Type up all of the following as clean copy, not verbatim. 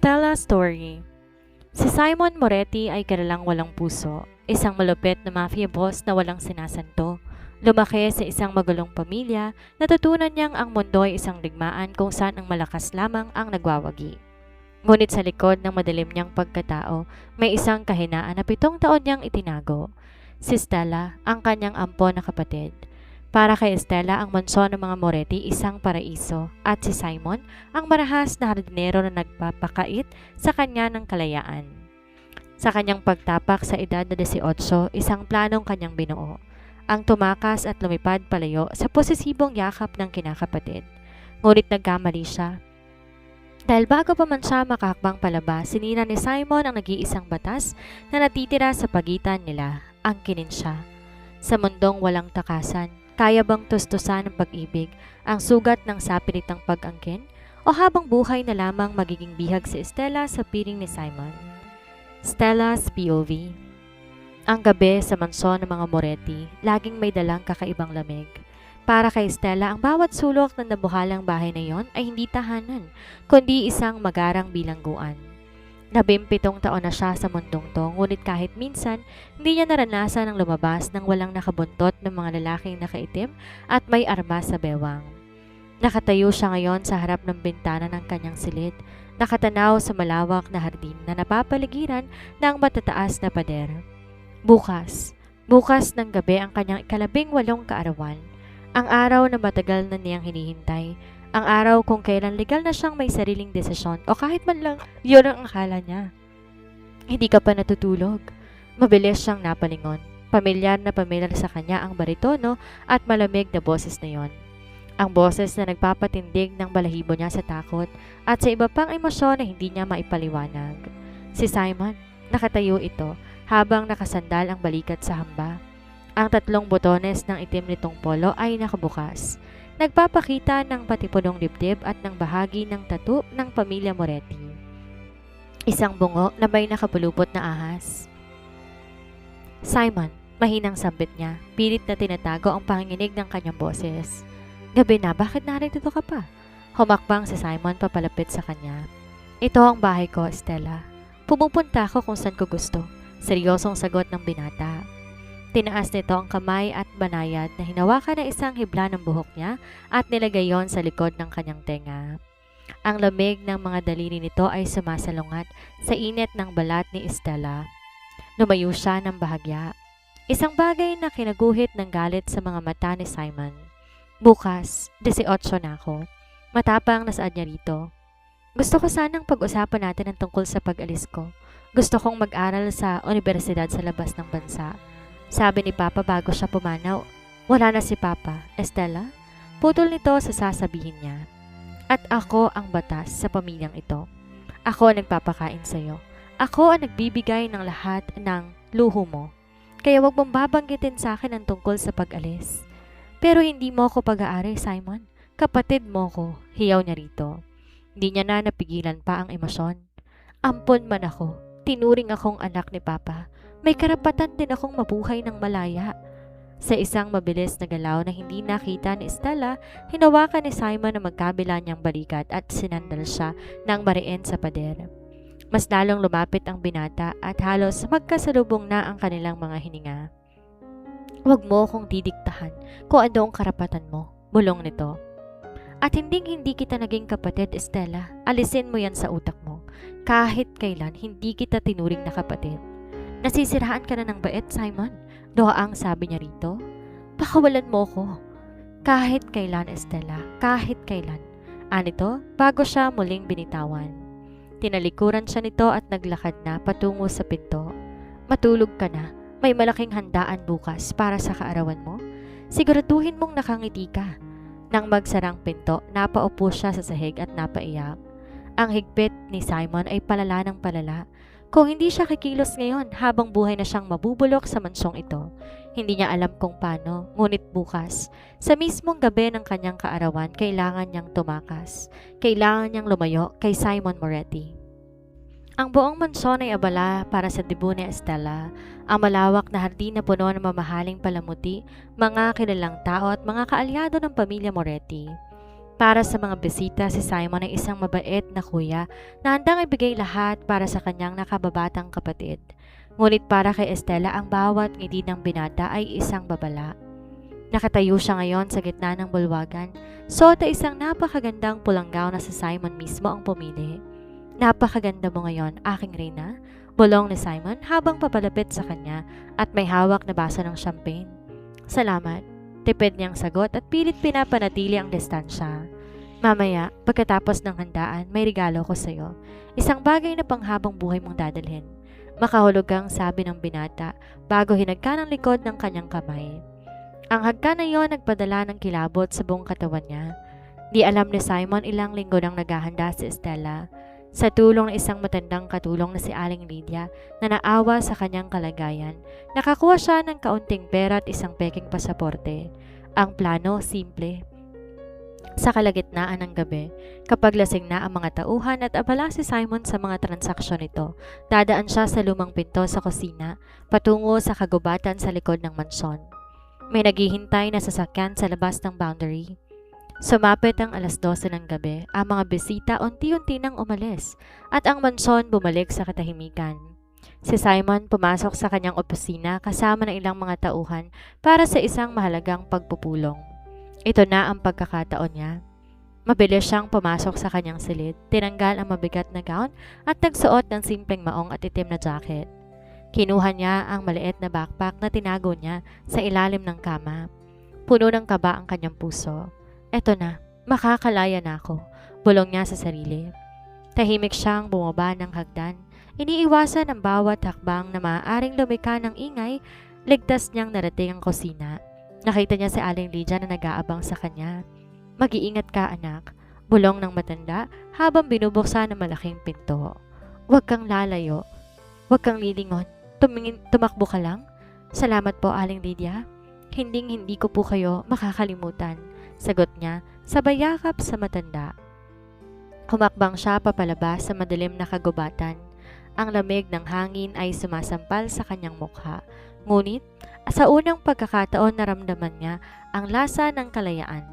Stella Story. Si Simon Moretti ay kilalang walang puso, isang malupit na mafia boss na walang sinasanto. Lumaki sa isang magulong pamilya, natutunan niyang ang mundo ay isang digmaan kung saan ang malakas lamang ang nagwawagi. Ngunit sa likod ng madilim niyang pagkatao, may isang kahinaan na 7 taon niyang itinago. Si Stella, ang kanyang ampon na kapatid. Para kay Stella, ang mansyon ng mga Moretti isang paraiso at si Simon, ang marahas na hardinero na nagpapakait sa kanya ng kalayaan. Sa kanyang pagtapak sa edad na 18, isang planong kanyang binuo. Ang tumakas at lumipad palayo sa posesibong yakap ng kinakapatid. Ngunit nagkamali siya. Dahil bago pa man siya makahakbang palabas, sinira ni Simon ang nag-iisang batas na natitira sa pagitan nila, ang kininsya. Sa mundong walang takasan, kaya bang tustusan ng pag-ibig ang sugat ng sapilitang pag-angkin? O habang buhay na lamang magiging bihag si Stella sa piling ni Simon? Stella's POV. Ang gabi sa mansyon ng mga Moretti, laging may dalang kakaibang lamig. Para kay Stella, ang bawat sulok ng nabuhalang bahay na yon ay hindi tahanan, kundi isang magarang bilangguan. 17 taon na siya sa mundong to, ngunit kahit minsan, hindi niya naranasan ang lumabas ng walang nakabuntot ng mga lalaking nakaitim at may armas sa bewang. Nakatayo siya ngayon sa harap ng bintana ng kanyang silid, nakatanaw sa malawak na hardin na napapaligiran ng matataas na pader. Bukas ng gabi ang kanyang ika-18 kaarawan, ang araw na matagal na niyang hinihintay. Ang araw kung kailan legal na siyang may sariling desisyon o kahit man lang yun ang akala niya. Hindi ka pa natutulog. Mabilis siyang napalingon. Pamilyar na pamilyar sa kanya ang baritono at malamig na boses na yon. Ang boses na nagpapatindig ng balahibo niya sa takot at sa iba pang emosyon na hindi niya maipaliwanag. Si Simon, nakatayo ito habang nakasandal ang balikat sa hamba. Ang 3 botones ng itim nitong polo ay nakabukas. Nagpapakita ng patipunong dibdib at ng bahagi ng tattoo ng pamilya Moretti. Isang bungo na may nakapulupot na ahas. Simon, mahinang sambit niya, pilit na tinatago ang panginginig ng kanyang boses. Gabi na, bakit narito ka pa? Humakbang si Simon papalapit sa kanya. Ito ang bahay ko, Stella. Pumupunta ako kung saan ko gusto. Seryosong sagot ng binata. Tinaas nito ang kamay at banayad na hinawakan ng isang hibla ng buhok niya at nilagay yon sa likod ng kanyang tenga. Ang lamig ng mga daliri nito ay sumasalungat sa init ng balat ni Stella. Lumayo siya ng bahagya. Isang bagay na kinaguhit ng galit sa mga mata ni Simon. Bukas, 18 na ako. Matapang na saad niya rito. Gusto ko sanang pag-usapan natin ang tungkol sa pag-alis ko. Gusto kong mag-aral sa universidad sa labas ng bansa. Sabi ni Papa bago siya pumanaw. Wala na si Papa, Estella. Putol nito sa sasabihin niya. At ako ang batas sa pamilyang ito. Ako ang nagpapakain sa iyo. Ako ang nagbibigay ng lahat ng luho mo. Kaya wag mong babanggitin sa akin ang tungkol sa pag-alis. Pero hindi mo ako pag-aari, Simon. Kapatid mo ko, hiyaw niya rito. Hindi niya na napigilan pa ang emosyon. Ampon man ako, tinuring akong anak ni Papa. May karapatan din akong mabuhay ng malaya. Sa isang mabilis na galaw na hindi nakita ni Stella, hinawakan ni Simon ang magkabila niyang balikat at sinandal siya ng mariin sa pader. Mas lalong lumapit ang binata at halos magkasalubong na ang kanilang mga hininga. Huwag mo akong didiktahan kung ano ang karapatan mo, bulong nito. At hindi kita naging kapatid, Stella. Alisin mo yan sa utak mo. Kahit kailan, hindi kita tinuring na kapatid. Nasisiraan ka na ng bait, Simon. Doha ang sabi niya rito. Pakawalan mo ko. Kahit kailan, Estella. Kahit kailan. Anito, bago siya muling binitawan. Tinalikuran siya nito at naglakad na patungo sa pinto. Matulog ka na. May malaking handaan bukas para sa kaarawan mo. Siguraduhin mong nakangiti ka. Nang magsarang pinto, napaupo siya sa sahig at napaiyak. Ang higpit ni Simon ay palala ng palala. Kung hindi siya kikilos ngayon habang buhay na siyang mabubulok sa mansyong ito, hindi niya alam kung paano, ngunit bukas, sa mismong gabi ng kanyang kaarawan, kailangan niyang tumakas. Kailangan niyang lumayo kay Simon Moretti. Ang buong mansyon ay abala para sa debut ni Estella, ang malawak na hardin na puno ng mamahaling palamuti, mga kilalang tao at mga kaalyado ng pamilya Moretti. Para sa mga bisita, si Simon ay isang mabait na kuya na handang ibigay lahat para sa kanyang nakababatang kapatid. Ngunit para kay Estela, ang bawat ngiti ng binata ay isang babala. Nakatayo siya ngayon sa gitna ng bulwagan. Suot ay isang napakagandang pulang gown na si Simon mismo ang pumili. "Napakaganda mo ngayon, aking reyna," bulong ni Simon habang papalapit sa kanya at may hawak na baso ng champagne. "Salamat," tipid niyang sagot at pilit pinapanatili ang distansya. "Mamaya, pagkatapos ng handaan, may regalo ko sa'yo. Isang bagay na panghabang buhay mong dadalhin." Makahulugang sabi ng binata bago hinagka ng likod ng kanyang kamay. Ang hagka na iyon nagpadala ng kilabot sa buong katawan niya. Di alam ni Simon ilang linggo nang naghahanda si Estela. Sa tulong ng isang matandang katulong na si Aling Lydia na naawa sa kanyang kalagayan, nakakuha siya ng kaunting pera at isang peking pasaporte. Ang plano, simple. Sa kalagitnaan ng gabi, kapag lasing na ang mga tauhan at abala si Simon sa mga transaksyon nito, dadaan siya sa lumang pinto sa kusina, patungo sa kagubatan sa likod ng mansyon. May naghihintay na sasakyan sa labas ng boundary. Sumapit ang 12:00 ng gabi, ang mga bisita unti-unti nang umalis at ang mansyon bumalik sa katahimikan. Si Simon pumasok sa kanyang opisina kasama ng ilang mga tauhan para sa isang mahalagang pagpupulong. Ito na ang pagkakataon niya. Mabilis siyang pumasok sa kanyang silid, tinanggal ang mabigat na gown at nagsuot ng simpleng maong at itim na jacket. Kinuha niya ang maliit na backpack na tinago niya sa ilalim ng kama. Puno ng kaba ang kanyang puso. "Eto na, makakalaya na ako," bulong niya sa sarili. Tahimik siyang bumaba ng hagdan. Iniiwasan ang bawat hakbang na maaaring lumika ng ingay. Ligtas niyang narating ang kusina. Nakita niya si Aling Lydia na nag-aabang sa kanya. "Mag-iingat ka, anak," bulong ng matanda habang binubuksan ang malaking pinto. "Huwag kang lalayo. Huwag kang lilingon. Tumakbo ka lang." "Salamat po, Aling Lydia. Hindi ko po kayo makakalimutan," sagot niya, sabay yakap sa matanda. Humakbang siya papalabas sa madilim na kagubatan. Ang lamig ng hangin ay sumasampal sa kanyang mukha. Ngunit, sa unang pagkakataon naramdaman niya ang lasa ng kalayaan.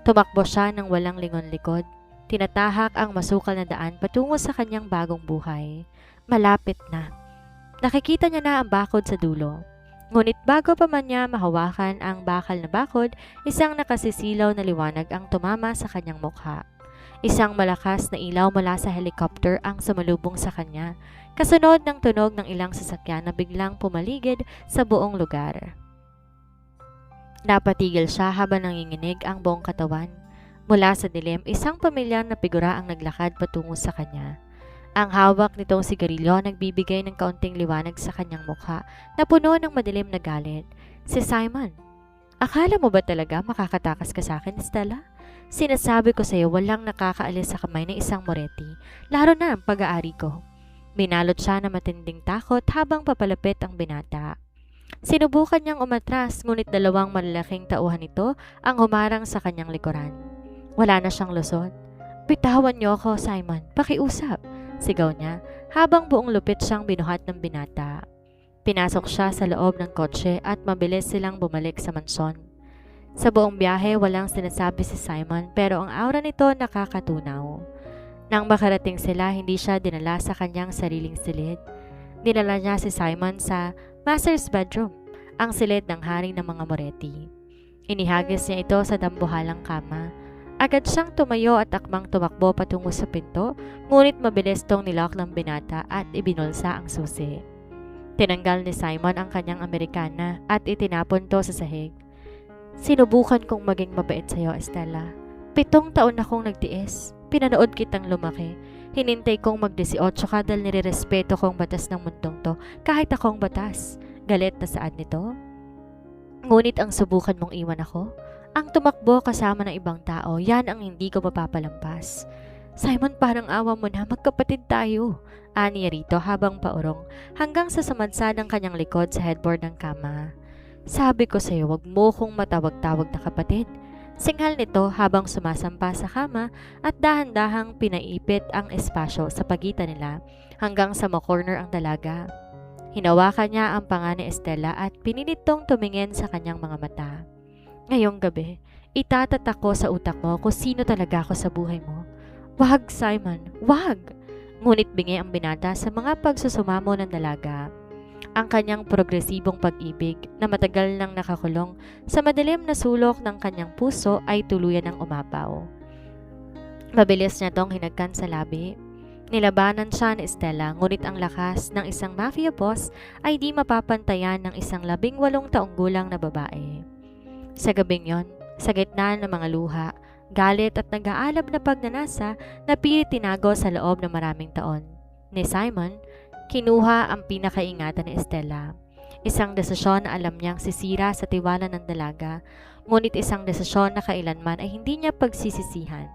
Tumakbo siya ng walang lingon-likod. Tinatahak ang masukal na daan patungo sa kanyang bagong buhay. Malapit na. Nakikita niya na ang bakod sa dulo. Ngunit bago pa man niya mahawakan ang bakal na bakod, isang nakasisilaw na liwanag ang tumama sa kanyang mukha. Isang malakas na ilaw mula sa helicopter ang sumalubong sa kanya, kasunod ng tunog ng ilang sasakyan na biglang pumaligid sa buong lugar. Napatigil siya habang nanginginig ang buong katawan. Mula sa dilim, isang pamilyar na figura ang naglakad patungo sa kanya. Ang hawak nitong sigarilyo nagbibigay ng kaunting liwanag sa kanyang mukha na puno ng madilim na galit. Si Simon. "Akala mo ba talaga makakatakas ka sa akin, Stella? Sinasabi ko sa'yo walang nakakaalis sa kamay ng isang Moretti, lalo na ang pag-aari ko." Binalot siya ng matinding takot habang papalapit ang binata. Sinubukan niyang umatras, ngunit dalawang malalaking tauhan nito ang humarang sa kanyang likuran. Wala na siyang lusot. "Bitawan niyo ako, Simon. Pakiusap," sigaw niya habang buong lupit siyang binuhat ng binata. Pinasok siya sa loob ng kotse at mabilis silang bumalik sa mansyon. Sa buong biyahe, walang sinasabi si Simon pero ang aura nito nakakatunaw. Nang makarating sila, hindi siya dinala sa kanyang sariling silid. Dinala niya si Simon sa master's bedroom, ang silid ng hari ng mga Moretti. Inihagis niya ito sa dambuhalang kama. Agad siyang tumayo at akmang tumakbo patungo sa pinto, ngunit mabilis tong nilock ng binata at ibinulsa ang susi. Tinanggal ni Simon ang kanyang Amerikana at itinapon to sa sahig. "Sinubukan kong maging mabait sa'yo, Estella. 7 taon akong nagtiis. Pinanood kitang lumaki. Hinintay kong mag-18 ka dahil nirerespeto kong batas ng mundong to kahit akong batas. Galit na saan nito? Ngunit ang subukan mong iwan ako, ang tumakbo kasama ng ibang tao, yan ang hindi ko mapapalampas. Simon, parang awa mo na, magkapatid tayo," aniya rito habang paurong hanggang sa sumadsad ang kanyang likod sa headboard ng kama. "Sabi ko sa'yo, wag mo kong matawag-tawag na kapatid," singhal nito habang sumasampa sa kama at dahan-dahang pinaipit ang espasyo sa pagitan nila hanggang sa makorner ang dalaga. Hinawakan niya ang panga ni Estela at pinilit tong tumingin sa kanyang mga mata. "Ngayong gabi, Itatatak ko sa utak mo kung sino talaga ako sa buhay mo. Wag, Simon, wag! Ngunit bingi ang binata sa mga pagsusumamo ng dalaga. Ang kanyang progresibong pag-ibig na matagal nang nakakulong sa madilim na sulok ng kanyang puso ay tuluyan ng umapaw. Mabilis niya tong hinagkan sa labi. Nilabanan siya ni Stella, ngunit ang lakas ng isang mafia boss ay di mapapantayan ng isang 18 taong gulang na babae. Sa gabing yon, sa gitna ng mga luha, galit at nag-aalab na pagnanasa na pilit tinago sa loob ng maraming taon, ni Simon, kinuha ang pinakaingatan ni Stella. Isang desisyon na alam niyang sisira sa tiwala ng dalaga, ngunit isang desisyon na kailanman ay hindi niya pagsisisihan.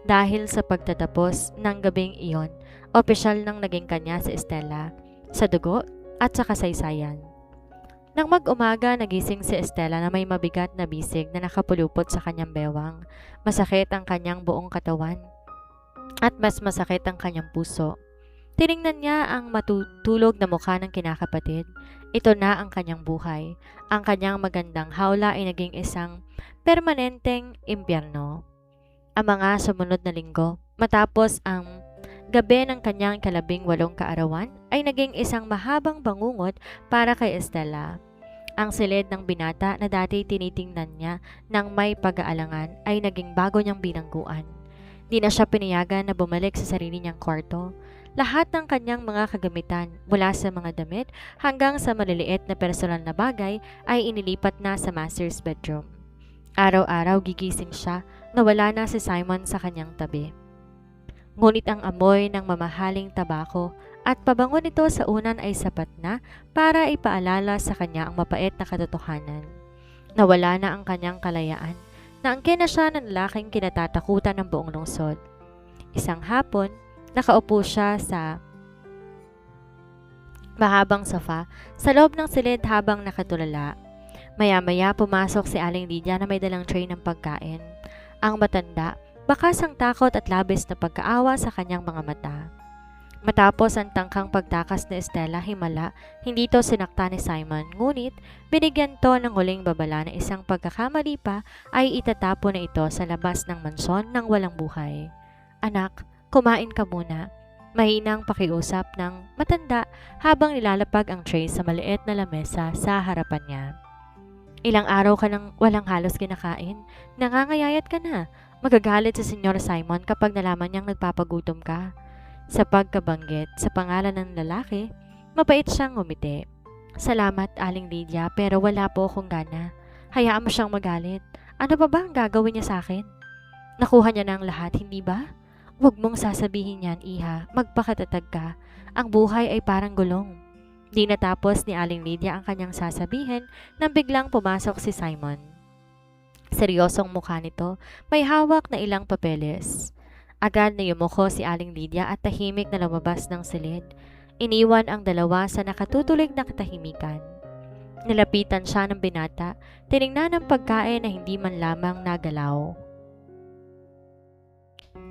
Dahil sa pagtatapos ng gabing iyon, opisyal nang naging kanya si Stella, sa dugo at sa kasaysayan. Nang mag-umaga, nagising si Stella na may mabigat na bisig na nakapulupot sa kanyang bewang. Masakit ang kanyang buong katawan at mas masakit ang kanyang puso. Tiningnan niya ang matutulog na mukha ng kinakapatid. Ito na ang kanyang buhay. Ang kanyang magandang hawla ay naging isang permanenteng impyerno. Ang mga sumunod na linggo, matapos ang gabi ng kanyang 18 kaarawan, ay naging isang mahabang bangungot para kay Stella. Ang silid ng binata na dati tinitingnan niya ng may pag-aalangan ay naging bago niyang bilangguan. Di na siya pinayagan na bumalik sa sarili niyang kwarto. Lahat ng kanyang mga kagamitan, mula sa mga damit hanggang sa maliliit na personal na bagay, ay inilipat na sa master's bedroom. Araw-araw gigising siya na wala na si Simon sa kanyang tabi. Ngunit ang amoy ng mamahaling tabako at pabango nito sa unan ay sapat na para ipaalala sa kanya ang mapait na katotohanan. Nawala na ang kanyang kalayaan, na angkin na siya ng lalaking kinatatakutan ng buong lungsod. Isang hapon, nakaupo siya sa mahabang sofa sa loob ng silid habang nakatulala. Maya-maya pumasok si Aling Lydia na may dalang tray ng pagkain. Ang matanda, bakas ang takot at labis na pagkaawa sa kanyang mga mata. Matapos ang tangkang pagtakas ni Stella himala, hindi to sinakta ni Simon, ngunit binigyan to ng huling babala na isang pagkakamali pa ay itatapo na ito sa labas ng mansyon ng walang buhay. Anak, kumain ka muna. Mahinang pakiusap ng matanda habang nilalapag ang tray sa maliit na lamesa sa harapan niya. Ilang araw ka nang walang halos kinakain. Nangangayayat ka na. Magagalit si Senyor Simon kapag nalaman niyang nagpapagutom ka. Sa pagkabanggit sa pangalan ng lalaki, mabait siyang ngumiti. Salamat, Aling Lydia, pero wala po akong gana. Hayaan mo siyang magalit. Ano pa ba ang gagawin niya sa akin? Nakuha niya na ang lahat, hindi ba? Huwag mong sasabihin yan, Iha. Magpakatatag ka. Ang buhay ay parang gulong. Di natapos ni Aling Lydia ang kanyang sasabihin nang biglang pumasok si Simon. Seryosong mukha nito, may hawak na ilang papeles. Agad na yumuko si Aling Lydia at tahimik na lumabas ng silid. Iniwan ang dalawa sa nakatutulig na katahimikan. Nilapitan siya ng binata, tiningnan ang pagkain na hindi man lamang nagalaw.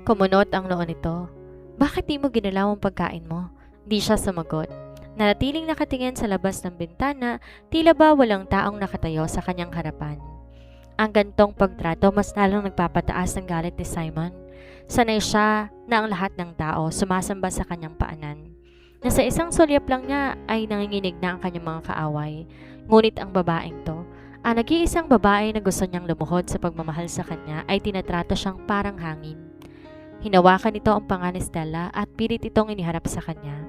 Kumunot ang noo nito. Bakit di mo ginalaw ang pagkain mo? Di siya sumagot. Nanatiling nakatingin sa labas ng bintana, tila ba walang taong nakatayo sa kanyang harapan. Ang gantong pagtrato mas lalong nagpapataas ng galit ni Simon. Sanay siya na ang lahat ng tao sumasamba sa kanyang paanan. Na sa isang sulyap lang niya ay nanginginig na ang kanyang mga kaaway. Ngunit ang babaeng to, ang nag-iisang babae na gusto niyang lumuhod sa pagmamahal sa kanya, ay tinatrato siyang parang hangin. Hinawakan nito ang panga ni Stella at pilit itong iniharap sa kanya.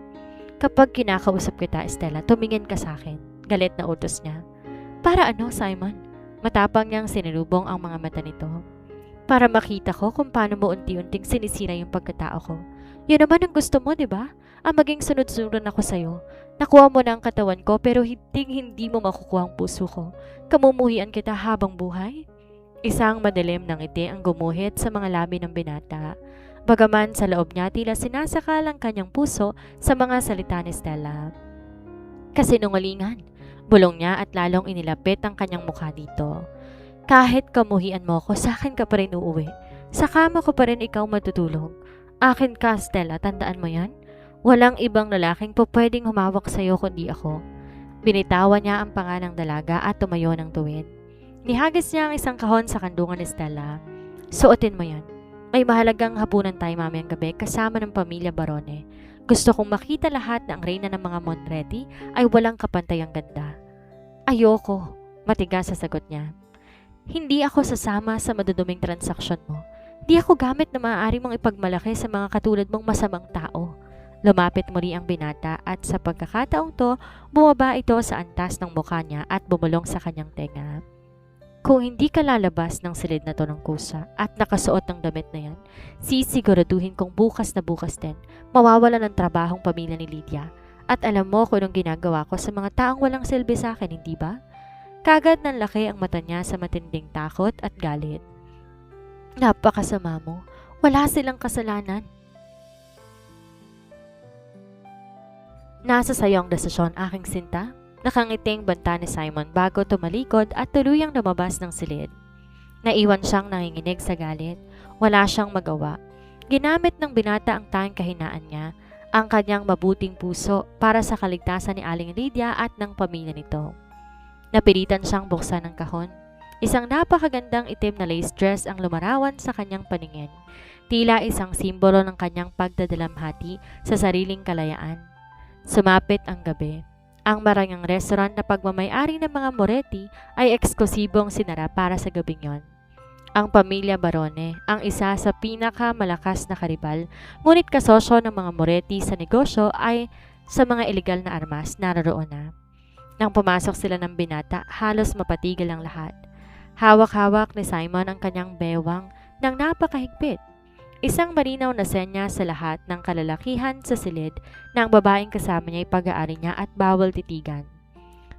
Kapag kinakausap kita, Stella, tumingin ka sa akin. Galit na utos niya. Para ano, Simon? Matapang niyang sinilubong ang mga mata nito. Para makita ko kung paano mo unti-unting sinisira yung pagkatao ko. Yun naman ang gusto mo, di ba? Ang maging sunod-sunod ako sa'yo. Nakuha mo na ang katawan ko pero hindi mo makukuha ang puso ko. Kamumuhian kita habang buhay. Isang madilim ng ngiti ang gumuhit sa mga labi ng binata. Bagaman sa loob niya tila sinasakal ang kanyang puso sa mga salita ni Stella. Kasinungalingan, bulong niya at lalong inilapit ang kanyang mukha dito. Kahit kamuhian mo ako, sa akin ka pa rin uuwi. Sa kama ko pa rin ikaw matutulog. Akin ka, Stella, tandaan mo yan? Walang ibang lalaking po pwedeng humawak sa'yo kundi ako. Binitawan niya ang panganang dalaga at tumayo ng tuwid. Nihagis niya ang isang kahon sa kandungan ni Stella. Suotin mo yan. May mahalagang hapunan tayo mamayang gabi kasama ng pamilya Barone. Gusto kong makita lahat na ang reyna ng mga Monretti ay walang kapantayang ganda. Ayoko, matigas sa sagot niya. Hindi ako sasama sa maduduming transaksyon mo. Di ako gamit na maaari mong ipagmalaki sa mga katulad mong masamang tao. Lumapit muli ang binata at sa pagkakataong to, bumaba ito sa antas ng mukha niya at bumulong sa kanyang tenga. Kung hindi ka lalabas ng silid na to ng kusa at nakasuot ng damit na yan, sisiguraduhin kong bukas na bukas din, mawawala ng trabahong pamilya ni Lydia. At alam mo kung anong ginagawa ko sa mga taong walang silbi sa akin, hindi ba? Kagad nanlaki ang mata niya sa matinding takot at galit. Napakasama mo. Wala silang kasalanan. Nasa sayo ang desisyon, aking sinta. Nakangiting banta ni Simon bago tumalikod at tuluyang lumabas ng silid. Naiwan siyang nanginginig sa galit. Wala siyang magawa. Ginamit ng binata ang tanging kahinaan niya, ang kanyang mabuting puso para sa kaligtasan ni Aling Lydia at ng pamilya nito. Napilitan siyang buksan ang kahon. Isang napakagandang itim na lace dress ang lumarawan sa kanyang paningin. Tila isang simbolo ng kanyang pagdadalamhati sa sariling kalayaan. Sumapit ang gabi. Ang marangyang restaurant na pagmamayari ng mga Moretti ay eksklusibong sinara para sa gabing yon. Ang pamilya Barone, ang isa sa pinakamalakas na karibal, ngunit kasosyo ng mga Moretti sa negosyo ay sa mga ilegal na armas naroon na. Nang pumasok sila ng binata, halos mapatigil ang lahat. Hawak-hawak ni Simon ang kanyang bewang ng napakahigpit. Isang malinaw na senya sa lahat ng kalalakihan sa silid na ang babaeng kasama niya ay pag-aari niya at bawal titigan.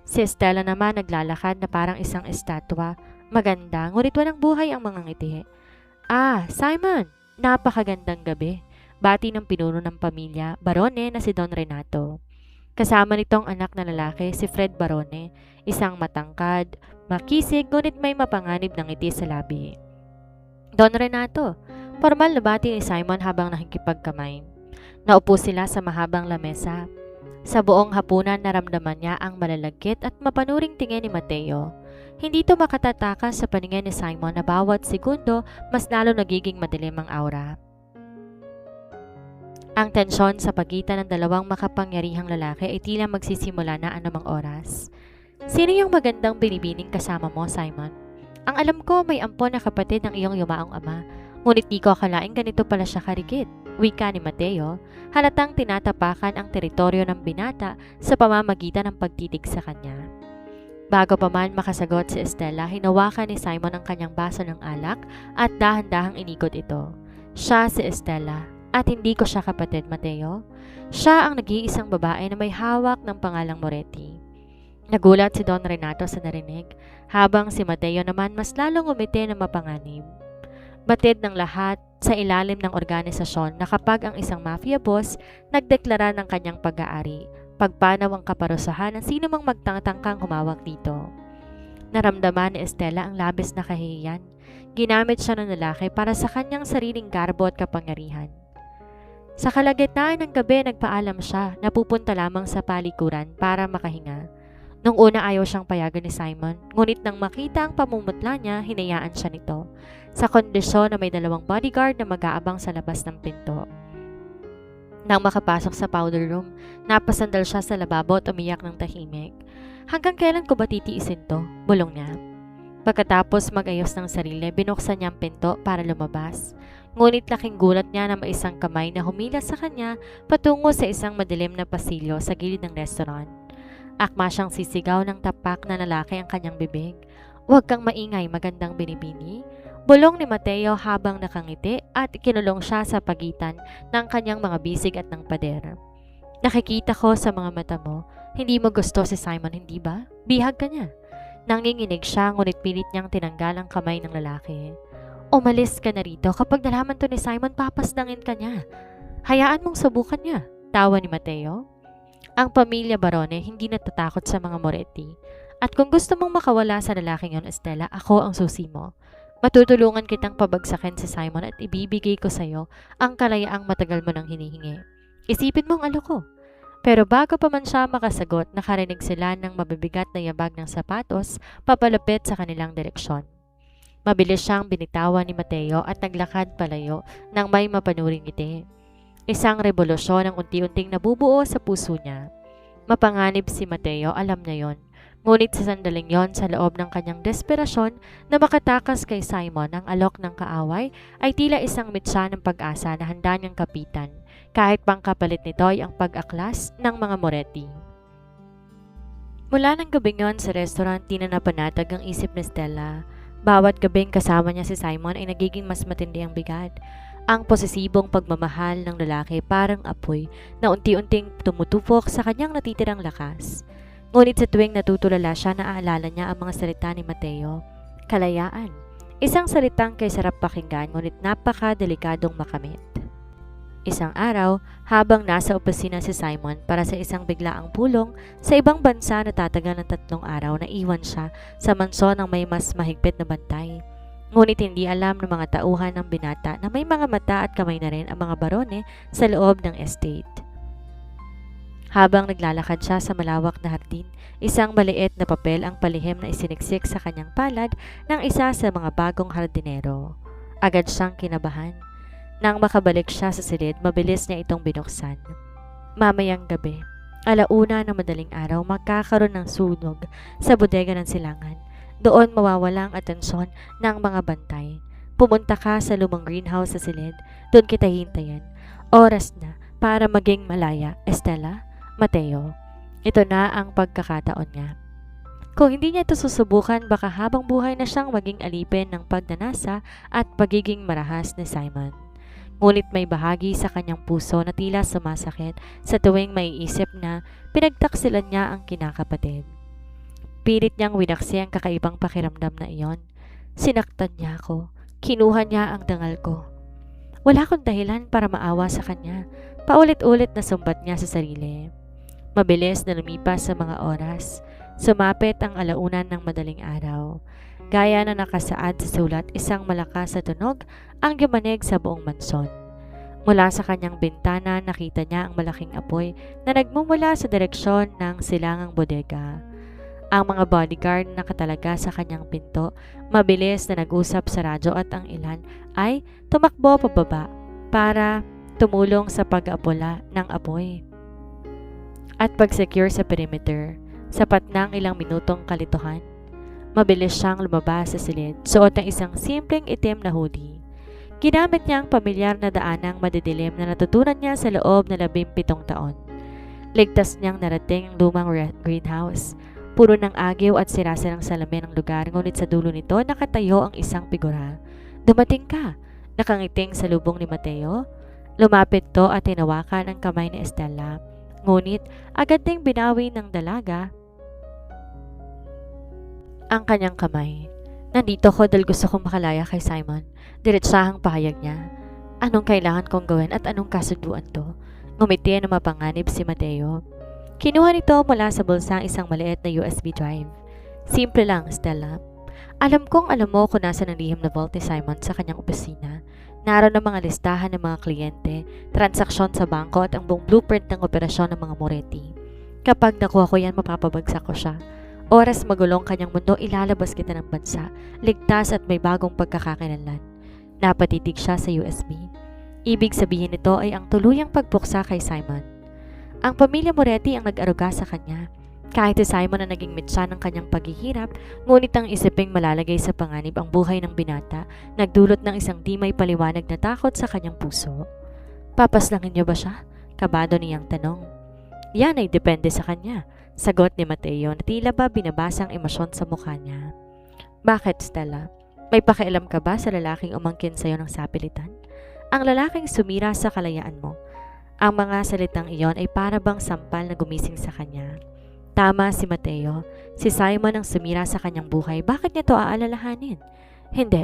Si Stella naman naglalakad na parang isang estatwa. Maganda, ngunit walang buhay ang mga ngiti. Ah, Simon! Napakagandang gabi. Bati ng pinuno ng pamilya, Barone na si Don Renato. Kasama nitong anak na lalaki, si Fred Barone, isang matangkad, makisig, ngunit may mapanganib ng ngiti sa labi. Don Renato, formal na bati ni Simon habang nakikipagkamay. Naupo sila sa mahabang lamesa. Sa buong hapunan naramdaman niya ang malalagkit at mapanuring tingin ni Mateo. Hindi ito makatatakas sa paningin ni Simon na bawat segundo mas lalo nagiging madilim ang aura. Ang tensyon sa pagitan ng dalawang makapangyarihang lalaki ay tila magsisimula na anumang oras. Sino yung magandang binibining kasama mo, Simon? Ang alam ko may ampon na kapatid ng iyong yumaong ama. Ngunit di ko akalaing ganito pala siya karigit. Wika ni Mateo, halatang tinatapakan ang teritoryo ng binata sa pamamagitan ng pagtitig sa kanya. Bago pa man makasagot si Stella, hinawakan ni Simon ang kanyang baso ng alak at dahan-dahang inikot ito. Siya si Stella at hindi ko siya kapatid, Mateo. Siya ang nag-iisang babae na may hawak ng pangalang Moretti. Nagulat si Don Renato sa narinig, habang si Mateo naman mas lalong umiti na mapanganib. Batid ng lahat sa ilalim ng organisasyon na kapag ang isang mafia boss nagdeklara ng kanyang pag-aari, pagpanaw ang kaparusahan ng sino mang magtangtangkang humawak dito. Naramdaman ni Stella ang labis na kahihiyan. Ginamit siya ng lalaki para sa kanyang sariling garbo at kapangyarihan. Sa kalagitnaan ng gabi, nagpaalam siya na pupunta lamang sa palikuran para makahinga. Nung una ayaw siyang payagan ni Simon, ngunit nang makita ang pamumutla niya, hinayaan siya nito, sa kondisyon na may dalawang bodyguard na mag-aabang sa labas ng pinto. Nang makapasok sa powder room, napasandal siya sa lababo at umiyak ng tahimik. Hanggang kailan ko ba titiisin to? Bulong niya. Pagkatapos mag-ayos ng sarili, binuksan niya ang pinto para lumabas. Ngunit laking gulat niya na may isang kamay na humila sa kanya patungo sa isang madilim na pasilyo sa gilid ng restaurant. Akma siyang sisigaw ng tapak na lalaki ang kanyang bibig. Huwag kang maingay, magandang binibini. Bulong ni Mateo habang nakangiti at kinulong siya sa pagitan ng kanyang mga bisig at ng pader. Nakikita ko sa mga mata mo, hindi mo gusto si Simon, hindi ba? Bihag ka niya. Nanginginig siya ngunit pilit niyang tinanggal ang kamay ng lalaki. Umalis ka na rito, kapag nalaman to ni Simon, papasdangin ka niya. Hayaan mong subukan niya, tawa ni Mateo. Ang pamilya Barone hindi natatakot sa mga Moretti. At kung gusto mong makawala sa lalaking yon, Stella, ako ang susi mo. Matutulungan kitang pabagsakin si Simon at ibibigay ko sa iyo ang kalayaang matagal mo nang hinihingi. Isipin mo ang alok ko. Pero bago pa man siya makasagot, nakarinig sila ng mabibigat na yabag ng sapatos papalapit sa kanilang direksyon. Mabilis siyang binitawan ni Mateo at naglakad palayo nang may mapanuring ngiti. Isang revolusyon ang unti-unting nabubuo sa puso niya. Mapanganib si Mateo, alam niya yon. Ngunit sa sandaling yon, sa loob ng kanyang desperasyon na makatakas kay Simon ang alok ng kaaway, ay tila isang mitsa ng pag-asa na handa niyang kapitan, kahit pang kapalit nito ay ang pag-aklas ng mga Moretti. Mula ng gabing yon sa restaurant, di na napanatag ang isip ni Stella. Bawat gabing kasama niya si Simon ay nagiging mas matindi ang bigat. Ang posesibong pagmamahal ng lalaki parang apoy na unti-unting tumutupok sa kanyang natitirang lakas. Ngunit sa tuwing natutulala siya, naaalala niya ang mga salita ni Mateo. Kalayaan. Isang salitang kay sarap pakinggan ngunit napaka-delikadong makamit. Isang araw, habang nasa opisina si Simon para sa isang biglaang pulong sa ibang bansa na tatagal ng 3 araw, na iwan siya sa mansyon ng may mas mahigpit na bantay. Ngunit hindi alam ng mga tauhan ng binata na may mga mata at kamay na rin ang mga barone sa loob ng estate. Habang naglalakad siya sa malawak na hardin, isang maliit na papel ang palihim na isiniksik sa kanyang palad ng isa sa mga bagong hardinero. Agad siyang kinabahan. Nang makabalik siya sa silid, mabilis niya itong binuksan. Mamayang gabi, 1:00 ng madaling araw, magkakaroon ng sunog sa bodega ng silangan. Doon mawawala ang atensyon ng mga bantay. Pumunta ka sa lumang greenhouse sa silid. Doon kita hintayin. Oras na para maging malaya, Estela. Mateo, ito na ang pagkakataon niya. Kung hindi niya ito susubukan, baka habang buhay na siyang maging alipin ng pagnanasa at pagiging marahas ni Simon. Ngunit may bahagi sa kanyang puso na tila sumasakit sa tuwing maiisip na pinagtaksilan niya ang kinakapatid. Pilit niyang winaksi ang kakaibang pakiramdam na iyon. Sinaktan niya ako. Kinuha niya ang dangal ko. Wala akong dahilan para maawa sa kanya. Paulit-ulit na sumbat niya sa sarili. Mabilis na lumipas sa mga oras. Sumapit ang 1:00 ng madaling araw. Gaya na nakasaad sa sulat, isang malakas na tunog ang gimanig sa buong mansyon. Mula sa kanyang bintana, nakita niya ang malaking apoy na nagmumula sa direksyon ng silangang bodega. Ang mga bodyguard na nakatalaga sa kanyang pinto, mabilis na nag-usap sa radyo at ang ilan ay tumakbo pababa para tumulong sa pag-apula ng apoy at pag-secure sa perimeter. Sapat na ang ilang minutong kalituhan. Mabilis siyang lumabas sa silid, suot ng isang simpleng itim na hoodie. Ginamit niya ang pamilyar na daanang madidilim na natutunan niya sa loob na 17 taon. Ligtas niyang narating ang lumang greenhouse. Puro ng agyo at sirasirang salamin ang lugar, ngunit sa dulo nito nakatayo ang isang figura. Dumating ka, nakangiting sa lubong ni Mateo. Lumapit to at tinawakan ang kamay ni Estela. Ngunit agad ding binawi ng dalaga ang kanyang kamay. Nandito ko dahil gusto kong makalaya kay Simon. Diretsahang pahayag niya. Anong kailangan kong gawin at anong kasunduan to? Ngumiti na mapanganib si Mateo. Kinuha nito mula sa bulsa ang isang maliit na USB drive. Simple lang, Stella. Alam kong alam mo kung nasa ng lihim na vault ni Simon sa kanyang opisina. Naroon ang mga listahan ng mga kliyente, transaksyon sa bangko at ang buong blueprint ng operasyon ng mga Moretti. Kapag nakuha ko yan, mapapabagsak ko siya. Oras magulong kanyang mundo, ilalabas kita ng bansa, ligtas at may bagong pagkakakilanlan. Napatitig siya sa USB. Ibig sabihin nito ay ang tuluyang pagbuksa kay Simon. Ang pamilya Moretti ang nag-aruga sa kanya. Kahit si Simon na naging mitsa ng kanyang paghihirap, ngunit ang isiping malalagay sa panganib ang buhay ng binata, nagdulot ng isang di may paliwanag na takot sa kanyang puso. Papaslangin niyo ba siya? Kabado niyang tanong. Yan ay depende sa kanya, sagot ni Mateo na tila ba binabasang emosyon sa mukha niya. Bakit, Stella? May pakialam ka ba sa lalaking umangkin sa'yo ng sapilitan? Ang lalaking sumira sa kalayaan mo. Ang mga salitang iyon ay para bang sampal na gumising sa kanya. Tama si Mateo. Si Simon ang sumira sa kanyang buhay. Bakit niya ito aalalahanin? Hindi.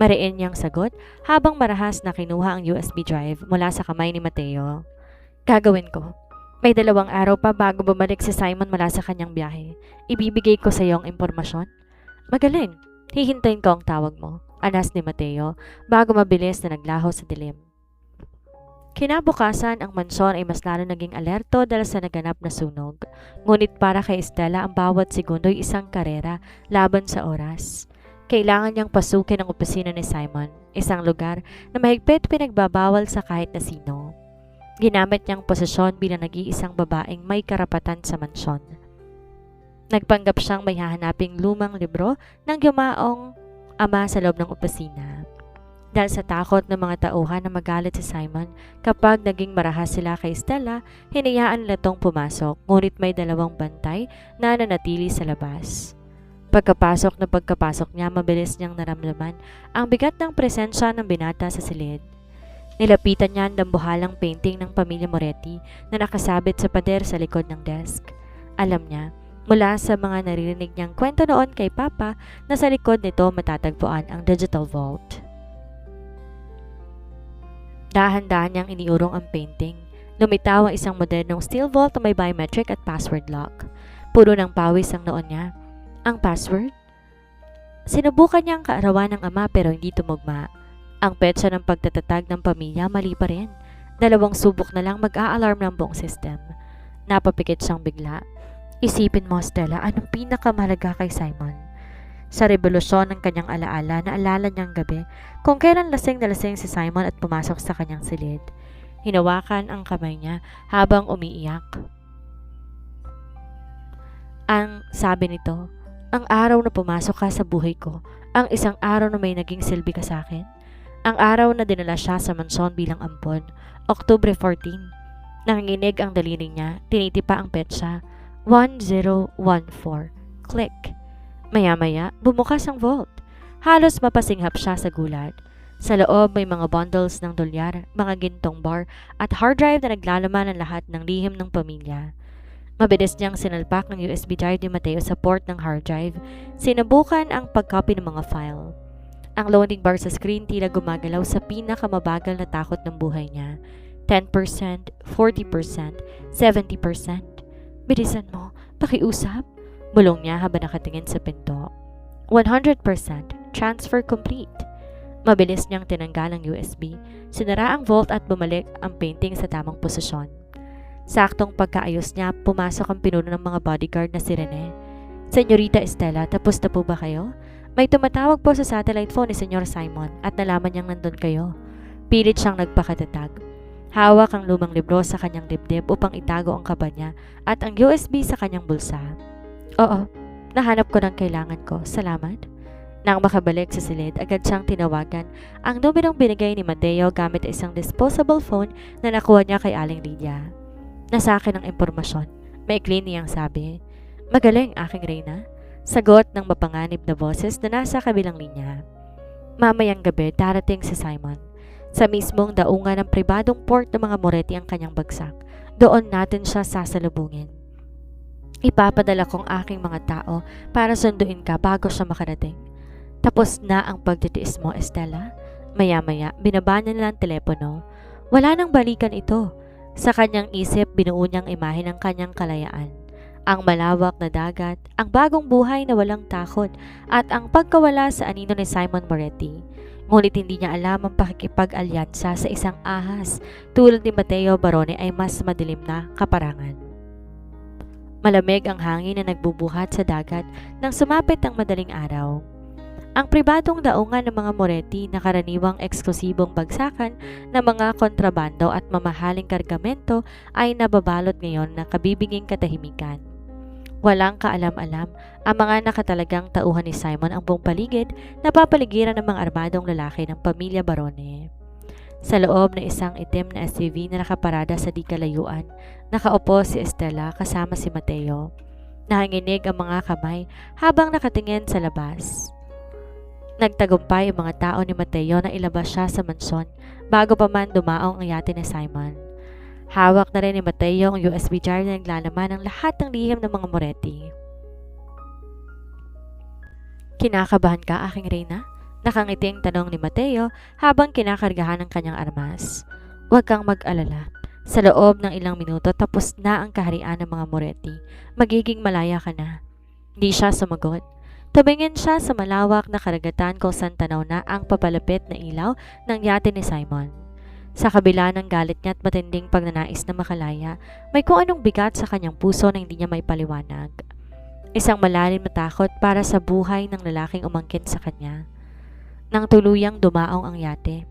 Mariin niyang sagot habang marahas na kinuha ang USB drive mula sa kamay ni Mateo. Gagawin ko. May 2 araw pa bago bumalik si Simon mula sa kanyang biyahe. Ibibigay ko sa iyo ang impormasyon. Magaling. Hihintayin ko ang tawag mo. Anas ni Mateo bago mabilis na naglaho sa dilim. Kinabukasan, ang mansyon ay mas lalo naging alerto dahil sa naganap na sunog. Ngunit para kay Stella, ang bawat segundo ay isang karera laban sa oras. Kailangan niyang pasukin ang opisina ni Simon, isang lugar na mahigpit pinagbabawal sa kahit na sino. Ginamit niyang posisyon bilang nag-iisang babaeng may karapatan sa mansyon. Nagpanggap siyang may hahanaping lumang libro ng yumaong ama sa loob ng opisina. Dahil sa takot ng mga tauhan na magalit si Simon kapag naging marahas sila kay Stella, hinayaan nila tong pumasok, ngunit may dalawang bantay na nanatili sa labas. Pagkapasok niya, mabilis niyang naramdaman ang bigat ng presensya ng binata sa silid. Nilapitan niya ang dambuhalang painting ng pamilya Moretti na nakasabit sa pader sa likod ng desk. Alam niya, mula sa mga naririnig niyang kwento noon kay Papa, na sa likod nito matatagpuan ang digital vault. Dahan-dahan niyang iniurong ang painting. Lumitaw ang isang modernong steel vault na may biometric at password lock. Puro ng pawis ang noon niya. Ang password? Sinubukan niyang kaarawan ng ama pero hindi tumugma. Ang petsa ng pagtatatag ng pamilya mali pa rin. 2 subok na lang mag-a-alarm ng buong system. Napapikit siyang bigla. Isipin mo, Stella, anong pinakamahalaga kay Simon? Sa revolusyon ng kanyang alaala, naalala niyang gabi kung kailan lasing na lasing si Simon at pumasok sa kanyang silid. Hinawakan ang kamay niya habang umiiyak. Ang sabi nito, ang araw na pumasok ka sa buhay ko, ang isang araw na may naging silbi ka sa akin. Ang araw na dinala siya sa mansyon bilang ampon, Oktubre 14. Nanginginig ang daliri niya, tinitipa ang petsa, 1014. Click. Maya-maya, bumukas ang vault. Halos mapasinghap siya sa gulat. Sa loob may mga bundles ng dolyar, mga gintong bar at hard drive na naglalaman ng lahat ng lihim ng pamilya. Mabilis niyang sinalpak ng USB drive ni Mateo sa port ng hard drive. Sinubukan ang pag-copy ng mga file. Ang loading bar sa screen tila gumagalaw sa pinakamabagal na takot ng buhay niya. 10%, 40%, 70%. Bilisan mo, pakiusap. Bulong niya habang nakatingin sa pinto. 100%, transfer complete. Mabilis niyang tinanggal ang USB, sinara ang vault at bumalik ang painting sa tamang posisyon. Saktong pagkaayos niya, pumasok ang pinuno ng mga bodyguard na si Rene. Senyorita Estela, tapos na po ba kayo? May tumatawag po sa satellite phone ni Senyor Simon at nalaman niyang nandun kayo. Pilit siyang nagpakatatag. Hawak ang lumang libro sa kanyang dibdib upang itago ang kaba niya at ang USB sa kanyang bulsa. Oo, nahanap ko ng kailangan ko. Salamat. Nang makabalik sa silid, agad siyang tinawagan ang numerong binigay ni Mateo gamit isang disposable phone na nakuha niya kay Aling Lydia. Nasa akin ang impormasyon. Maikli niyang sabi. Magaling, aking Reyna. Sagot ng mapanganib na boses na nasa kabilang linya. Mamayang gabi, darating si Simon. Sa mismong daungan ng pribadong port ng mga Moretti ang kanyang bagsak. Doon natin siya sasalubungin. Ipapadala kong aking mga tao para sunduin ka bago siya makarating. Tapos na ang pagtitiis mo, Estela? Maya-maya, binaba niya nila ang telepono. Wala nang balikan ito. Sa kanyang isip, binuo niyang imahe ng kanyang kalayaan. Ang malawak na dagat, ang bagong buhay na walang takot, at ang pagkawala sa anino ni Simon Moretti. Ngunit hindi niya alam ang pakikipag-alyansa sa isang ahas tulad ni Mateo Barone ay mas madilim na kaparangan. Malamig ang hangin na nagbubuhat sa dagat nang sumapit ang madaling araw. Ang pribadong daungan ng mga Moretti na karaniwang eksklusibong bagsakan ng mga kontrabando at mamahaling kargamento ay nababalot ngayon ng kabibinging katahimikan. Walang kaalam-alam ang mga nakatalagang tauhan ni Simon ang buong paligid na papaligiran ng mga armadong lalaki ng pamilya Barone. Sa loob ng isang itim na SUV na nakaparada sa di kalayuan, nakaupo si Estela kasama si Mateo. Nahanginig ang mga kamay habang nakatingin sa labas. Nagtagumpay ang mga tao ni Mateo na ilabas siya sa mansyon bago pa man dumaong ang yate ni Simon. Hawak na rin ni Mateo ang USB drive na naglalaman ng lahat ng lihim ng mga Moretti. Kinakabahan ka, aking Reyna? Nakangiting tanong ni Mateo habang kinakargahan ng kanyang armas. Huwag kang mag-alala. Sa loob ng ilang minuto tapos na ang kaharian ng mga Moretti. Magiging malaya ka na. Hindi siya sumagot. Tumingin siya sa malawak na karagatan kung saan tanaw na ang papalapit na ilaw ng yate ni Simon. Sa kabila ng galit niya at matinding pagnanais na makalaya, may kung anong bigat sa kanyang puso na hindi niya maipaliwanag. Isang malalim na takot para sa buhay ng lalaking umangkin sa kanya. Nang tuluyang dumaong ang yate.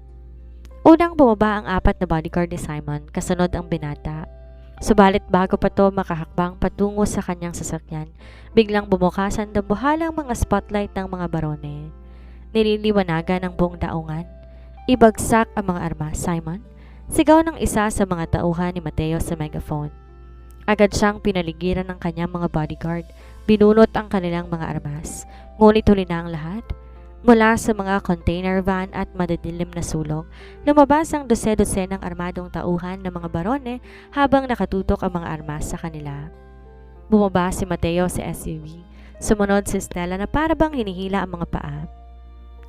Unang bumaba ang 4 na bodyguard ni Simon, kasunod ang binata. Subalit bago pa to makahakbang patungo sa kanyang sasakyan, biglang bumukas ang dambuhalang mga spotlight ng mga barone. Nililiwanagan ang buong daungan. Ibagsak ang mga armas, Simon. Sigaw ng isa sa mga tauhan ni Mateo sa megaphone. Agad siyang pinaligiran ng kanyang mga bodyguard. Binunot ang kanilang mga armas. Ngunit huli na ang lahat. Mula sa mga container van at madidilim na sulok, lumabas ang dose-dose ng armadong tauhan ng mga barone habang nakatutok ang mga armas sa kanila. Bumaba si Mateo sa SUV. Sumunod si Stella na parabang hinihila ang mga paa.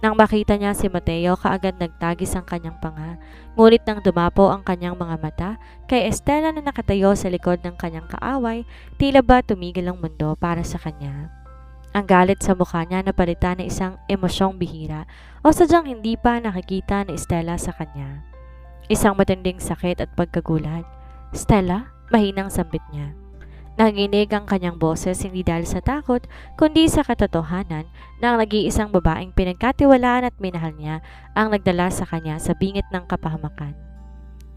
Nang makita niya si Mateo, kaagad nagtagis ang kanyang panga. Ngunit nang dumapo ang kanyang mga mata, kay Estela na nakatayo sa likod ng kanyang kaaway, tila ba tumigil ang mundo para sa kanya. Ang galit sa mukha niya napalitan na isang emosyong bihira o sadyang hindi pa nakikita ni Stella sa kanya. Isang matinding sakit at pagkagulat. Stella? Mahinang sambit niya. Nanginig ang kanyang boses hindi dahil sa takot kundi sa katotohanan na ang nag-iisang babaeng pinagkatiwalaan at minahal niya ang nagdala sa kanya sa bingit ng kapahamakan.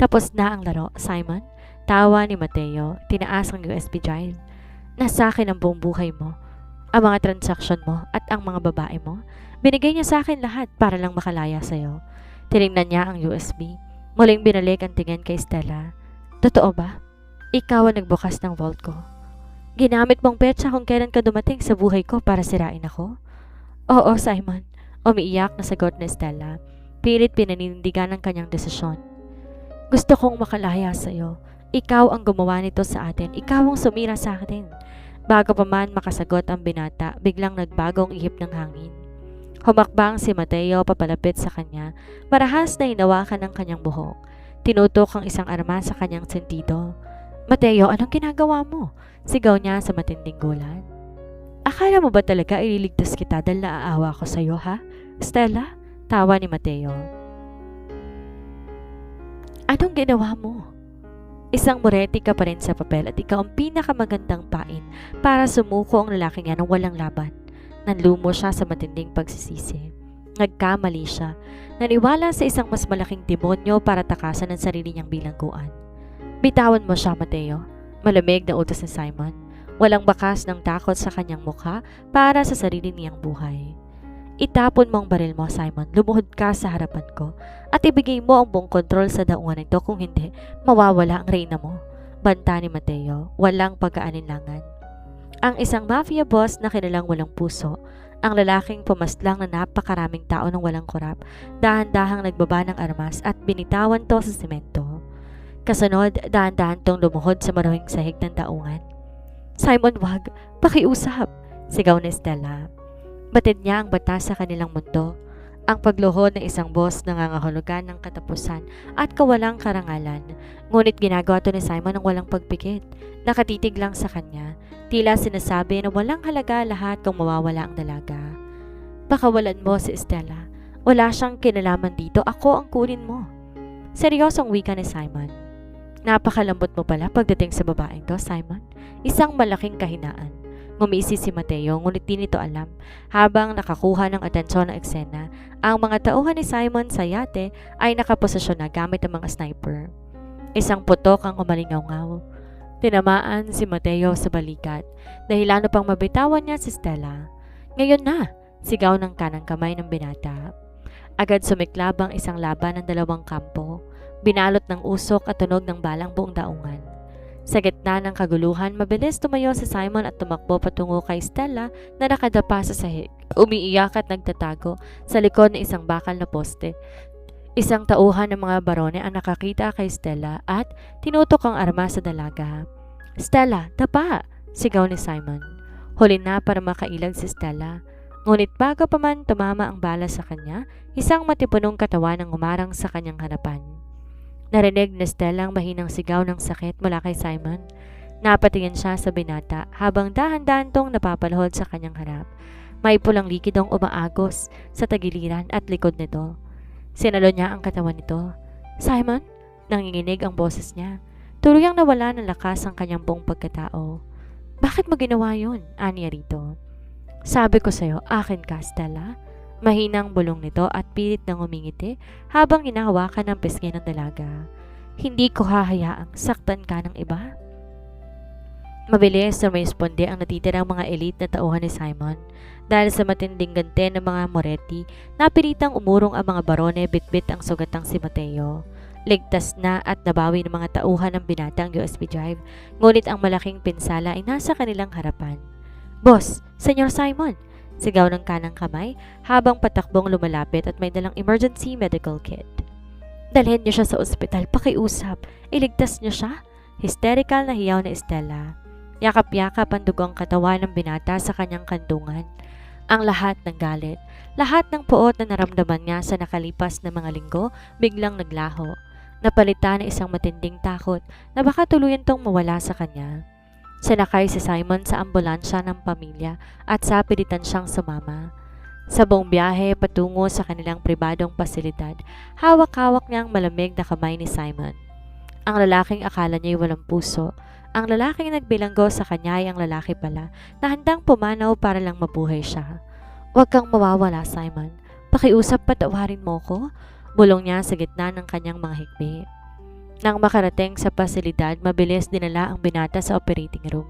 Tapos na ang laro, Simon. Tawa ni Mateo, tinaas ang USB drive. Nasa akin ang buong buhay mo. Ang mga transaksyon mo at ang mga babae mo, binigay niya sa akin lahat para lang makalaya sa'yo. Tinignan niya ang USB. Muling binalik ang tingin kay Stella. Totoo ba? Ikaw ang nagbukas ng vault ko. Ginamit mong petsa kung kailan ka dumating sa buhay ko para sirain ako? Oo, Simon. Umiiyak na sagot ni Stella. Pilit pinanindigan ang kanyang desisyon. Gusto kong makalaya sa'yo. Ikaw ang gumawa nito sa atin. Ikaw ang sumira sa atin. Bago pa man makasagot ang binata, biglang nagbagong ihip ng hangin. Humakbang si Mateo papalapit sa kanya, marahas na hinawakan ng kanyang buhok. Tinutok ang isang arma sa kanyang sentido. Mateo, anong ginagawa mo? Sigaw niya sa matinding gulat. Akala mo ba talaga ililigtas kita dahil naaawa ko sa'yo, ha? Stella? Tawa ni Mateo. Anong ginawa mo? Isang moreti ka pa rin sa papel at ikaw ang pinakamagandang pain para sumuko ang lalaking yan ng walang laban. Nanlumo siya sa matinding pagsisisi. Nagkamali siya. Naniwala sa isang mas malaking demonyo para takasan ang sarili niyang bilangguan. Bitawan mo siya, Mateo. Malamig na utos ni Simon. Walang bakas ng takot sa kanyang mukha para sa sarili niyang buhay. Itapon mo ang baril mo, Simon. Lumuhod ka sa harapan ko at ibigay mo ang buong kontrol sa daungan nito, kung hindi, mawawala ang reyna mo. Banta ni Mateo, walang pag-aalinlangan. Ang isang mafia boss na kilalang walang puso, ang lalaking pumaslang na napakaraming tao ng walang korap, dahan-dahang nagbaba ng armas at binitawan to sa semento. Kasunod, dahan-dahan tong lumuhod sa maruhing sahig ng daungan. Simon, wag! Pakiusap! Sigaw ni Stella. Batid niya ang batas sa kanilang mundo. Ang pagluhod ng isang boss nangangahulugan ng katapusan at kawalang karangalan. Ngunit ginagawa to ni Simon ng walang pagpikit. Nakatitig lang sa kanya. Tila sinasabi na walang halaga lahat kung mawawala ang dalaga. Pakawalan mo si Stella. Wala siyang kinalaman dito. Ako ang kunin mo. Seryosong wika ni Simon. Napakalambot mo pala pagdating sa babaeng to, Simon. Isang malaking kahinaan. Ngumisi si Mateo, ngunit di nito alam. Habang nakakuha ng atensyon ng eksena, ang mga tauhan ni Simon sa yate ay nakaposisyon na gamit ang mga sniper. Isang putok ang umalingaw-ngaw. Tinamaan si Mateo sa balikat, dahilan upang mabitawan niya si Stella. Ngayon na! Sigaw ng kanang kamay ng binata. Agad sumiklab ang isang laban ng dalawang kampo, binalot ng usok at tunog ng balang buong daungan. Sa gitna ng kaguluhan, mabilis tumayo si Simon at tumakbo patungo kay Stella na nakadapa sa sahig. Umiiyak at nagtatago sa likod ng isang bakal na poste. Isang tauhan ng mga barone ang nakakita kay Stella at tinutok ang arma sa dalaga. Stella, dapa! Sigaw ni Simon. Huli na para makailag si Stella. Ngunit bago pa man tumama ang bala sa kanya, isang matipunong katawan ang umarang sa kanyang harapan. Narinig ni Stella ang mahinang sigaw ng sakit mula kay Simon. Napatingin siya sa binata habang dahan-dahan tong napapalahod sa kanyang harap. May pulang likidong umaagos sa tagiliran at likod nito. Sinalo niya ang katawan nito. Simon? Nanginginig ang boses niya. Tuluyang nawala ng lakas ang kanyang buong pagkatao. Bakit mo ginawa yun? Aniya rito. Sabi ko sa'yo, akin ka, Stella. Mahinang bulong nito at pilit nang umingiti habang hinahawakan ng pisngi ng dalaga. Hindi ko hahayaang saktan ka ng iba. Mabilis na responde ang natitirang mga elite na tauhan ni Simon. Dahil sa matinding gante ng mga Moretti, napilitang umurong ang mga barone bitbit ang sugatang si Mateo. Ligtas na at nabawi ng mga tauhan ng binatang USB drive, ngunit ang malaking pinsala ay nasa kanilang harapan. Boss, Senyor Simon! Sigaw ng kanang kamay habang patakbong lumalapit at may dalang emergency medical kit. Dalhin niyo siya sa ospital, pakiusap. Iligtas niyo siya? Hysterical na hiyaw na Estela. Yakap-yakap ang dugong katawan ng binata sa kanyang kandungan. Ang lahat ng galit, lahat ng puot na naramdaman niya sa nakalipas na mga linggo biglang naglaho. Napalitan ng isang matinding takot na baka tuluyan tong mawala sa kanya. Sinakay si Simon sa ambulansya ng pamilya at sa pilitan siyang sumama. Sa buong biyahe patungo sa kanilang pribadong pasilidad, hawak-hawak niya ang malamig na kamay ni Simon. Ang lalaking akala niya'y walang puso. Ang lalaking nagbilanggo sa kanya ay ang lalaki pala na handang pumanaw para lang mabuhay siya. Huwag kang mawawala, Simon. Pakiusap, patawarin mo ko. Bulong niya sa gitna ng kanyang mga higbi. Nang makarating sa pasilidad, mabilis dinala ang binata sa operating room.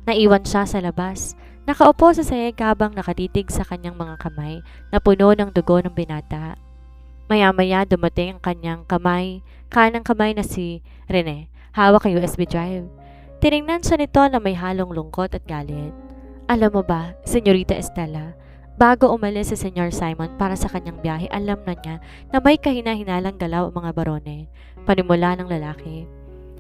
Naiwan siya sa labas. Nakaupo sa sayeg habang nakatitig sa kanyang mga kamay na puno ng dugo ng binata. Maya-maya dumating ang kanyang kanang kamay na si Rene, hawak ang USB drive. Tiningnan siya nito na may halong lungkot at galit. Alam mo ba, Senyorita Estela, bago umalis si Senyor Simon para sa kanyang biyahe, alam na niya na may kahina-hinalang galaw ang mga barone, panimula ng lalaki.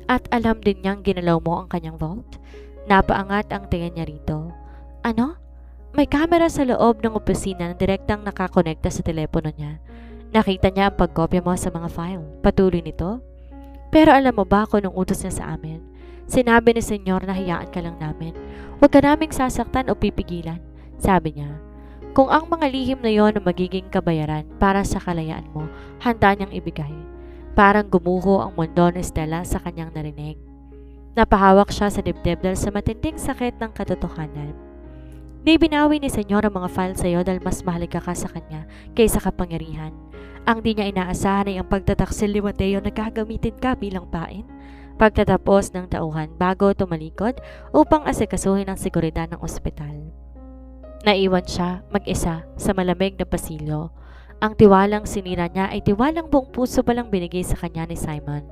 At alam din niyang ginalaw mo ang kanyang vault. Napaangat ang tingin niya rito. Ano? May kamera sa loob ng opisina na direktang nakakonekta sa telepono niya. Nakita niya ang pagkopya mo sa mga file. Patuloy nito. Pero alam mo ba kung anong utos niya sa amin? Sinabi ni Senyor na hayaan ka lang namin. Huwag ka naming sasaktan o pipigilan. Sabi niya, kung ang mga lihim na yon ang magiging kabayaran para sa kalayaan mo, handa niyang ibigay. Parang gumuho ang mundo ni Stella sa kanyang narinig. Napahawak siya sa dibdib dahil sa matinding sakit ng katotohanan. Di binawi ni Senyor ang mga file sa iyo dahil mas mahalaga ka sa kanya kaysa kapangyarihan. Ang di niya inaasahan ay ang pagtataksil ni Mateo na gagamitin ka bilang pain. Pagtatapos ng tauhan bago tumalikod upang asikasuhin ang seguridad ng ospital. Naiwan siya mag-isa sa malamig na pasilyo. Ang tiwalang sinira niya ay tiwalang buong puso palang binigay sa kanya ni Simon.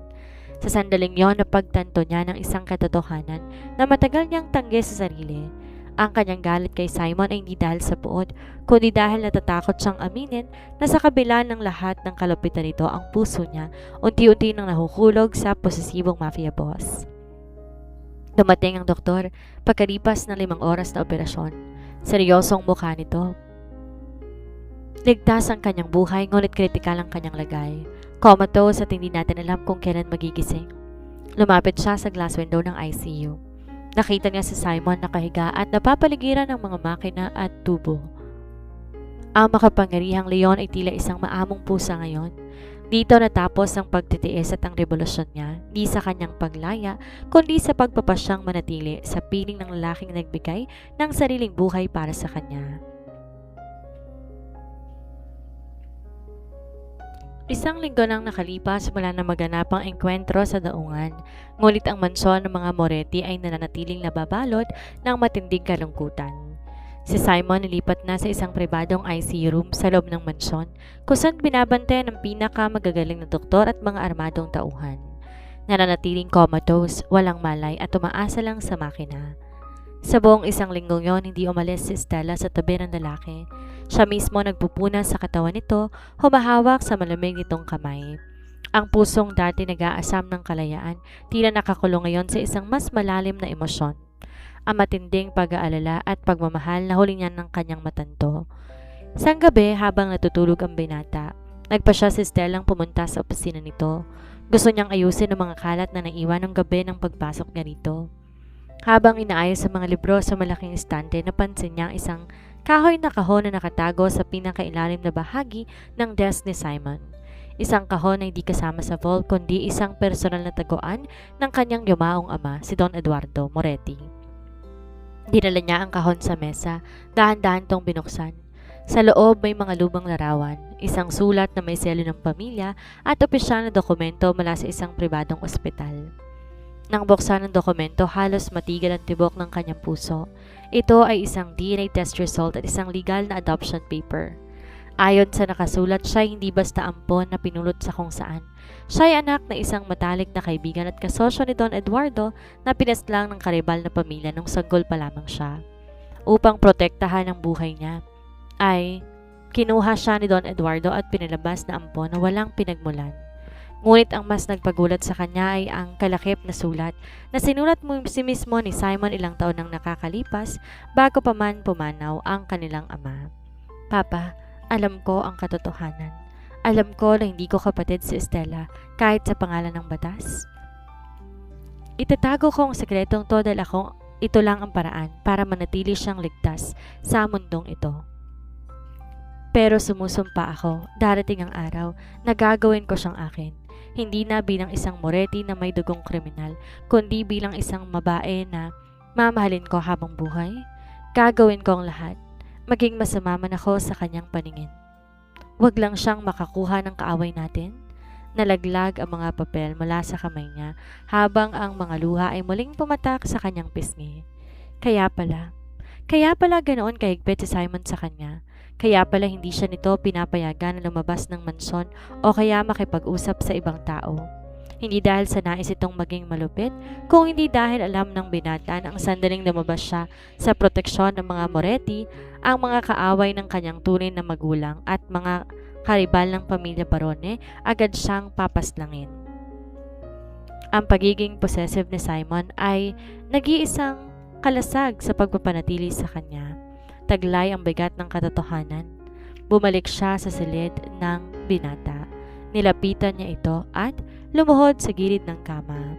Sa sandaling yon napagtanto niya ng isang katotohanan na matagal niyang tanggi sa sarili. Ang kanyang galit kay Simon ay hindi dahil sa puot, kundi dahil natatakot siyang aminin na sa kabila ng lahat ng kalupitan nito ang puso niya unti-unti nang nahuhulog sa posesibong mafia boss. Dumating ang doktor pagkalipas ng 5 oras na operasyon. Seryosong mukha nito. Ligtas ang kanyang buhay ngunit kritikal ang kanyang lagay. Comatose at hindi natin alam kung kailan magigising. Lumapit siya sa glass window ng ICU. Nakita niya si Simon nakahiga at napapaligiran ng mga makina at tubo. Ang makapangyarihang leon ay tila isang maamong pusa ngayon. Dito natapos ang pagtitiis at ang revolusyon niya, di sa kanyang paglaya, kundi sa pagpapasyang manatili sa piling ng lalaking nagbigay ng sariling buhay para sa kanya. Isang linggo nang nakalipas mula na maganap ang engkwentro sa daungan, ngunit ang mansyon ng mga Moretti ay nananatiling nababalot ng matinding kalungkutan. Si Simon nilipat na sa isang pribadong ICU room sa loob ng mansyon kung saan binabantayan ng pinakamagagaling na doktor at mga armadong tauhan. Nananatiling comatose, walang malay at umaasa lang sa makina. Sa buong isang linggong yon, hindi umalis si Stella sa tabi ng lalaki. Siya mismo nagpupuna sa katawan nito, humahawak sa malamig nitong kamay. Ang pusong dati nag-aasam ng kalayaan, tila nakakulong ngayon sa isang mas malalim na emosyon. Ang matinding pag-aalala at pagmamahal na huli niya ng kanyang matanto. Isang gabi habang natutulog ang binata, nagpa siya si Stellang pumunta sa opisina nito. Gusto niyang ayusin ang mga kalat na naiwan ng gabi ng pagpasok niya rito. Habang inaayos ang mga libro sa malaking estante, napansin niya ang isang kahoy na kahon na nakatago sa pinakailalim na bahagi ng desk ni Simon. Isang kahon na hindi kasama sa vault kundi isang personal na taguan ng kanyang yumaong ama, si Don Eduardo Moretti. Dinala niya ang kahon sa mesa, dahan-dahan tong binuksan. Sa loob may mga lumang larawan, isang sulat na may selo ng pamilya at opisyal na dokumento mula sa isang pribadong ospital. Nang buksan ang dokumento, halos matigil ang tibok ng kanyang puso. Ito ay isang DNA test result at isang legal na adoption paper. Ayon sa nakasulat, siya hindi basta ampon na pinulot sa kung saan. Siya ay anak na isang matalik na kaibigan at kasosyo ni Don Eduardo na pinaslang ng karibal na pamilya nung sanggol pa lamang siya. Upang protektahan ang buhay niya, ay kinuha siya ni Don Eduardo at pinalabas na ampon na walang pinagmulan. Ngunit ang mas nagpagulat sa kanya ay ang kalakip na sulat na sinulat mo si mismo ni Simon ilang taon nang nakakalipas bago pa man pumanaw ang kanilang ama. Papa, alam ko ang katotohanan. Alam ko na hindi ko kapatid si Estela kahit sa pangalan ng batas. Itatago ko ang sekretong to dahil ito lang ang paraan para manatili siyang ligtas sa mundong ito. Pero sumusumpa ako, darating ang araw na gagawin ko siyang akin. Hindi na bilang isang Moretti na may dugong kriminal, kundi bilang isang babae na mamahalin ko habang buhay. Gagawin ko ang lahat, maging masama man ako sa kanyang paningin. Huwag lang siyang makakuha ng kaaway natin. Nalaglag ang mga papel mula sa kamay niya habang ang mga luha ay muling pumatak sa kanyang pisngi. Kaya pala ganoon kahigpit si Simon sa kanya. Kaya pala hindi siya nito pinapayagan na lumabas ng mansyon o kaya makipag-usap sa ibang tao. Hindi dahil sa nais itong maging malupit, kung hindi dahil alam ng binata na ang sandaling lumabas siya sa proteksyon ng mga Moretti, ang mga kaaway ng kanyang tunay na magulang at mga karibal ng pamilya Barone, agad siyang papaslangin. Ang pagiging possessive ni Simon ay nag-iisang kalasag sa pagpapanatili sa kanya. Taglay ang bigat ng katotohanan. Bumalik siya sa silid ng binata. Nilapitan niya ito at lumuhod sa gilid ng kama.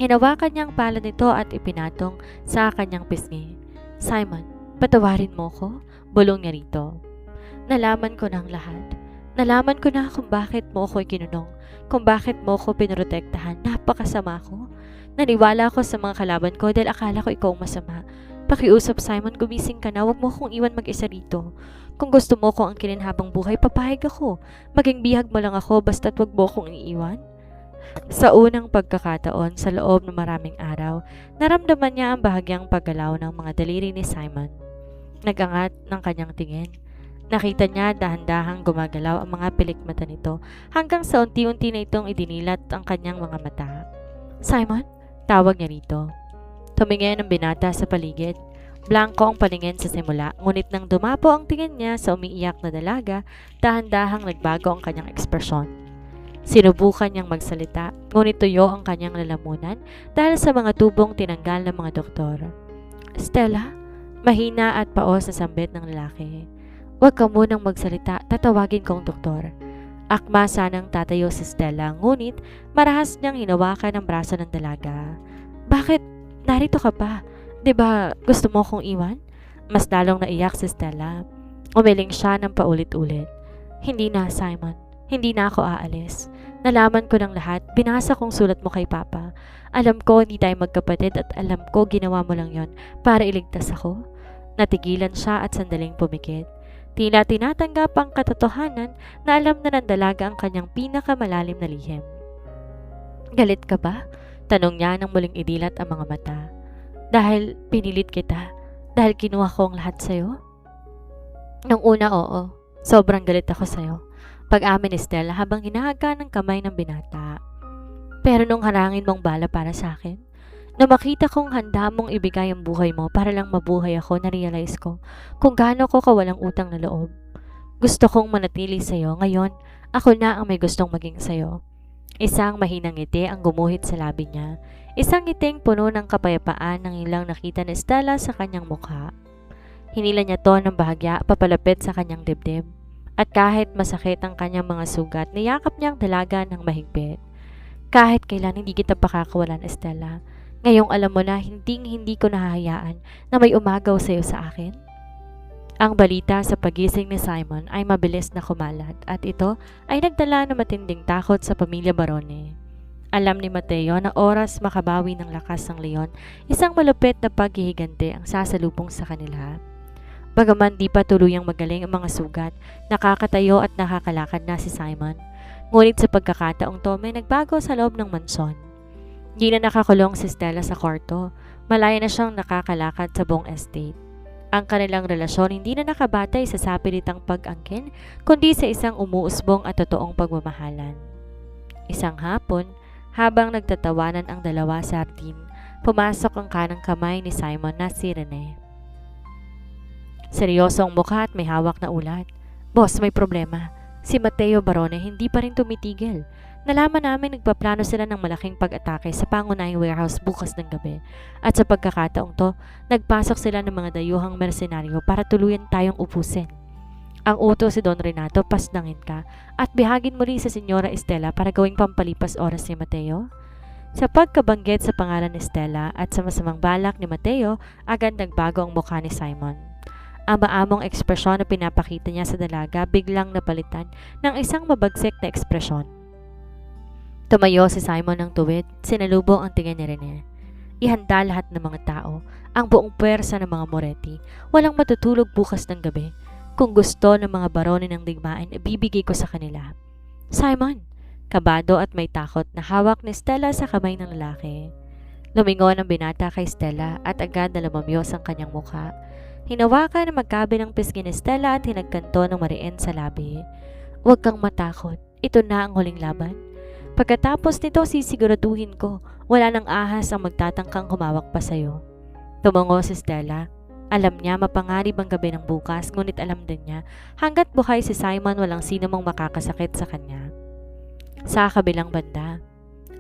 Hinawakan niya ang palad nito at ipinatong sa kanyang pisngi. Simon, patawarin mo ko? Bulong niya rito. Nalaman ko na ang lahat. Nalaman ko na kung bakit mo ako ikinunong, kung bakit mo ako pinoprotektahan. Napakasama ko. Naniwala ako sa mga kalaban ko dahil akala ko ikaw masama. Pakiusap, Simon, gumising ka na. Huwag mo akong iwan mag-isa rito. Kung gusto mo ko ang habang buhay, papayag ako. Maging bihag mo lang ako basta't huwag mo akong iiwan. Sa unang pagkakataon, sa loob ng maraming araw, naramdaman niya ang bahagyang paggalaw ng mga daliri ni Simon. Nagangat ng kanyang tingin. Nakita niya dahan-dahang gumagalaw ang mga pilikmata nito hanggang sa unti-unti na itong idinilat ang kanyang mga mata. Simon, tawag niya rito. Tumingin ang binata sa paligid. Blanko ang paningin sa simula, ngunit nang dumapo ang tingin niya sa umiiyak na dalaga, dahan-dahang nagbago ang kanyang ekspresyon. Sinubukan niyang magsalita, ngunit tuyo ang kanyang lalamunan dahil sa mga tubong tinanggal ng mga doktor. Stella, mahina at paos na sambit ng lalaki. Huwag ka munang magsalita, tatawagin ko ang doktor. Akma sanang tatayo si Stella, ngunit marahas niyang hinawakan ang braso ng dalaga. Bakit? Narito ka pa. Diba gusto mo kong iwan? Mas lalong naiyak si Stella. Umiling siya ng paulit-ulit. Hindi na, Simon. Hindi na ako aalis. Nalaman ko ng lahat. Binasa kong sulat mo kay Papa. Alam ko hindi tayo magkapatid at alam ko ginawa mo lang yon para iligtas ako. Natigilan siya at sandaling pumikit. Tila tinatanggap ang katotohanan na alam na ng dalaga ang kanyang pinakamalalim na lihim. Galit ka ba? Tanong niya nang muling idilat ang mga mata. Dahil pinilit kita? Dahil kinuha ko ang lahat sa'yo? Nung una, oo. Sobrang galit ako sa'yo. Pag-amin ni Stella habang hinahaga ng kamay ng binata. Pero nung harangin mong bala para sa akin, na makita kong handa mong ibigay ang buhay mo para lang mabuhay ako, na-realize ko kung gaano ko kawalang utang na loob. Gusto kong manatili sa'yo. Ngayon, ako na ang may gustong maging sa'yo. Isang mahinang ngiti ang gumuhit sa labi niya. Isang ngiting puno ng kapayapaan nang ilang nakita ni Stella sa kanyang mukha. Hinila niya to ng bahagya papalapit sa kanyang dibdib. At kahit masakit ang kanyang mga sugat, niyakap niyang dalaga ng mahigpit. Kahit kailan hindi kita pakakawalan, Stella. Ngayong alam mo na hindi ko nahahayaan na may umagaw sa'yo sa akin. Ang balita sa pagising ni Simon ay mabilis na kumalat at ito ay nagdala ng matinding takot sa pamilya Barone. Alam ni Mateo na oras makabawi ng lakas ng leon, isang malupit na paghihigante ang sasalubong sa kanila. Bagaman di pa tuluyang magaling ang mga sugat, nakakatayo at nakakalakad na si Simon. Ngunit sa pagkakataong to may nagbago sa loob ng mansyon. Di na nakakulong si Stella sa kwarto, malaya na siyang nakakalakad sa buong estate. Ang kanilang relasyon hindi na nakabatay sa sapilitang pag-angkin, kundi sa isang umuusbong at totoong pagmamahalan. Isang hapon, habang nagtatawanan ang dalawa sa hardin, pumasok ang kanang kamay ni Simon na si Rene. Seryoso ang mukha at may hawak na ulat. "Boss, may problema. Si Mateo Barone hindi pa rin tumitigil. Nalaman namin nagpaplano sila ng malaking pag-atake sa pangunahing warehouse bukas ng gabi. At sa pagkakataong to, nagpasok sila ng mga dayuhang mersenaryo para tuluyan tayong upusin. Ang utos si Don Renato, pasnangin ka at bihagin mo rin sa Senyora Estela para gawing pampalipas oras ni Mateo." Sa pagkabanggit sa pangalan ni Stella at sa masamang balak ni Mateo, agad nagbago ang mukha ni Simon. Ang maamong ekspresyon na pinapakita niya sa dalaga biglang napalitan ng isang mabagsik na ekspresyon. Tumayo si Simon ng tuwid, sinalubong ang tingin ni Rene. Ihanda lahat ng mga tao, ang buong pwersa ng mga Moretti. Walang matutulog bukas ng gabi. Kung gusto ng mga barone ng digmaan, ibibigay ko sa kanila. Simon! Kabado at may takot na hawak ni Stella sa kamay ng lalaki. Lumingon ang binata kay Stella at agad na lumamyos ang kanyang mukha. Hinawakan ang magkabilang pisngi ni Stella at hinagkanto ng mariin sa labi. Huwag kang matakot. Ito na ang huling laban. Pagkatapos nito, sisiguraduhin ko wala nang ahas ang magtatangkang humawak pa sa'yo. Tumango si Stella. Alam niya mapanganib ang gabi ng bukas, ngunit alam din niya hanggat buhay si Simon walang sino mang makakasakit sa kanya. Sa kabilang banda,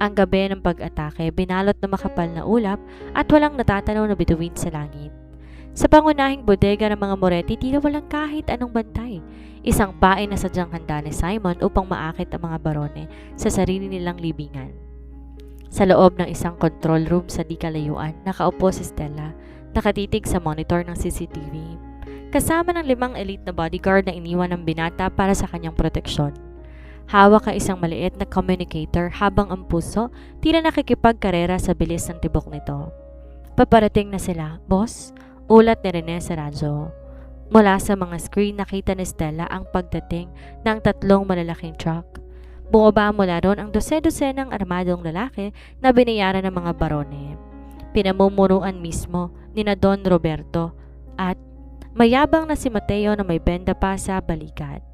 ang gabi ng pag-atake binalot na makapal na ulap at walang natatanaw na bituin sa langit. Sa pangunahing bodega ng mga Moretti, tila walang kahit anong bantay. Isang pain na sadyang handa ni Simon upang maakit ang mga barone sa sarili nilang libingan. Sa loob ng isang control room sa di kalayuan, nakaupo si Stella, nakatitig sa monitor ng CCTV. Kasama ng 5 elite na bodyguard na iniwan ng binata para sa kanyang proteksyon. Hawak ang isang maliit na communicator habang ang puso tila nakikipagkarera sa bilis ng tibok nito. Paparating na sila, boss. Ulat ni Rene sa radyo. Mula sa mga screen nakita ni Stella ang pagdating ng 3 malalaking truck. Bumaba mula ron ang dose-dosenang armadong lalaki na binayaran ng mga barone. Pinamumunuan mismo ni na Don Roberto at mayabang na si Mateo na may benda pa sa balikat.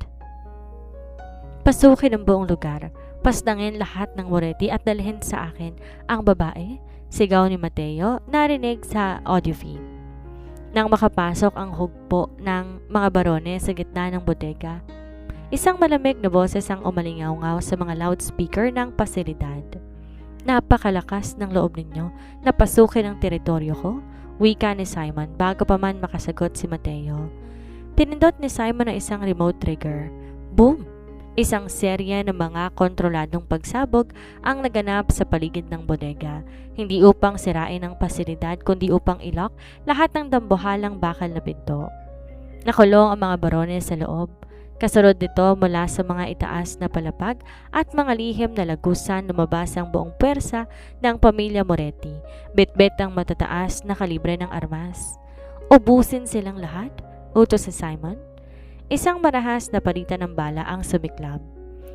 Pasukin ang buong lugar, pasnangin lahat ng Moretti at dalhin sa akin ang babae, sigaw ni Mateo, narinig sa audio feed. Nang makapasok ang hugpo ng mga barone sa gitna ng bodega, isang malamig na boses ang umalingaw-ngaw sa mga loudspeaker ng pasilidad. Napakalakas ng loob ninyo na pasukin ang teritoryo ko, wika ni Simon bago pa man makasagot si Mateo. Pinindot ni Simon ang isang remote trigger. Boom! Isang serye ng mga kontroladong pagsabog ang naganap sa paligid ng bodega, hindi upang sirain ang pasilidad kundi upang ilok lahat ng dambuhalang bakal na pinto. Nakulong ang mga barone sa loob. Kasunod nito mula sa mga itaas na palapag at mga lihim na lagusan lumabas ang buong pwersa ng pamilya Moretti, bitbit ang matataas na kalibre ng armas. Ubusin silang lahat, utos si Simon. Isang marahas na palitan ng bala ang sumiklab.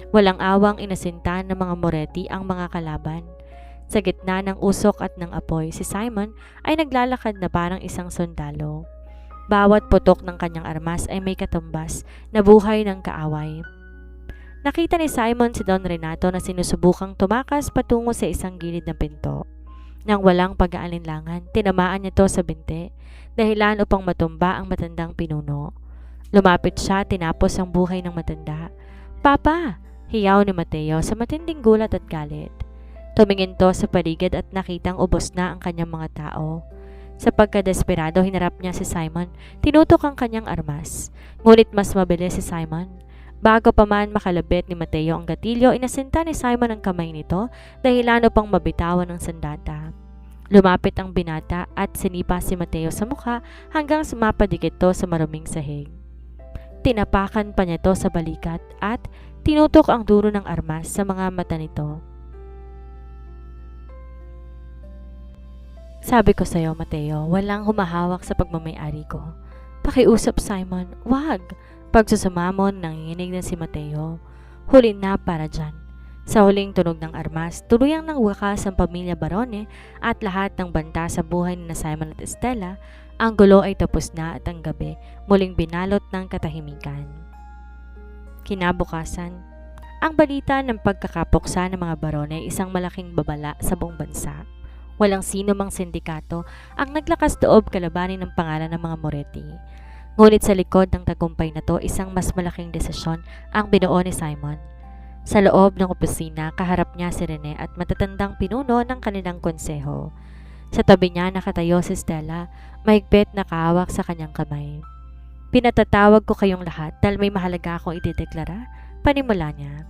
Walang awang inasintan ng mga Moretti ang mga kalaban. Sa gitna ng usok at ng apoy, si Simon ay naglalakad na parang isang sundalo. Bawat putok ng kanyang armas ay may katumbas na buhay ng kaaway. Nakita ni Simon si Don Renato na sinusubukang tumakas patungo sa isang gilid ng pinto. Nang walang pag-aalinlangan, tinamaan niya to sa binti, dahilan upang matumba ang matandang pinuno. Lumapit siya, tinapos ang buhay ng matanda. Papa! Hiyaw ni Mateo sa matinding gulat at galit. Tumingin to sa paligid at nakitang ubos na ang kanyang mga tao. Sa pagkadesperado, hinarap niya si Simon, tinutok ang kanyang armas. Ngunit mas mabilis si Simon. Bago pa man makalabit ni Mateo ang gatilyo, inasinta ni Simon ang kamay nito dahilan upang mabitawan ng sandata. Lumapit ang binata at sinipa si Mateo sa mukha hanggang sumapadikit ito sa maruming sahig. Tinapakan pa niya ito sa balikat at tinutok ang duro ng armas sa mga mata nito. Sabi ko sa'yo, Mateo, walang humahawak sa pagmamayari ko. Pakiusap, Simon. Wag! Pagsusamamon, nanginginig na si Mateo. Huli na para dyan. Sa huling tunog ng armas, tuluyang nang wakas ang pamilya Barone at lahat ng banta sa buhay ni Simon at Estela. Ang gulo ay tapos na at ang gabi muling binalot ng katahimikan. Kinabukasan, ang balita ng pagkakapuksa ng mga Barone ay isang malaking babala sa buong bansa. Walang sino mang sindikato ang naglakas loob kalabanin ng pangalan ng mga Moretti. Ngunit sa likod ng tagumpay na to, isang mas malaking desisyon ang binuo ni Simon. Sa loob ng opisina, kaharap niya si Rene at matatandang pinuno ng kanilang konseho. Sa tabi niya nakatayo si Stella, mahigpit na kahawak sa kanyang kamay. Pinatatawag ko kayong lahat dahil may mahalaga akong idedeklara, panimula niya.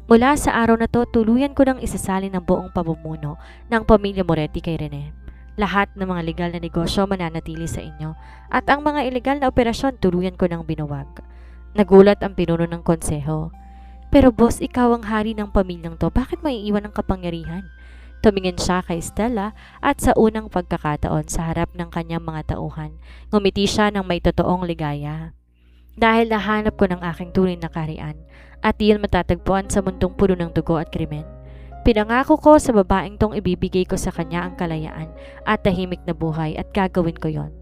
Mula sa araw na to, tuluyan ko nang isasalin ang buong pamumuno ng pamilya Moretti kay Rene. Lahat ng mga legal na negosyo mananatili sa inyo at ang mga ilegal na operasyon tuluyan ko nang binuwag. Nagulat ang pinuno ng konseho. Pero boss, ikaw ang hari ng pamilyang to, bakit mo iiwan ang kapangyarihan? Tumingin siya kay Stella at sa unang pagkakataon sa harap ng kanyang mga tauhan, ngumiti siya ng may totoong ligaya. Dahil nahanap ko ng aking tunay na kaharian at iyon matatagpuan sa mundong puno ng dugo at krimen. Pinangako ko sa babaeng tong ibibigay ko sa kanya ang kalayaan at tahimik na buhay at gagawin ko yon.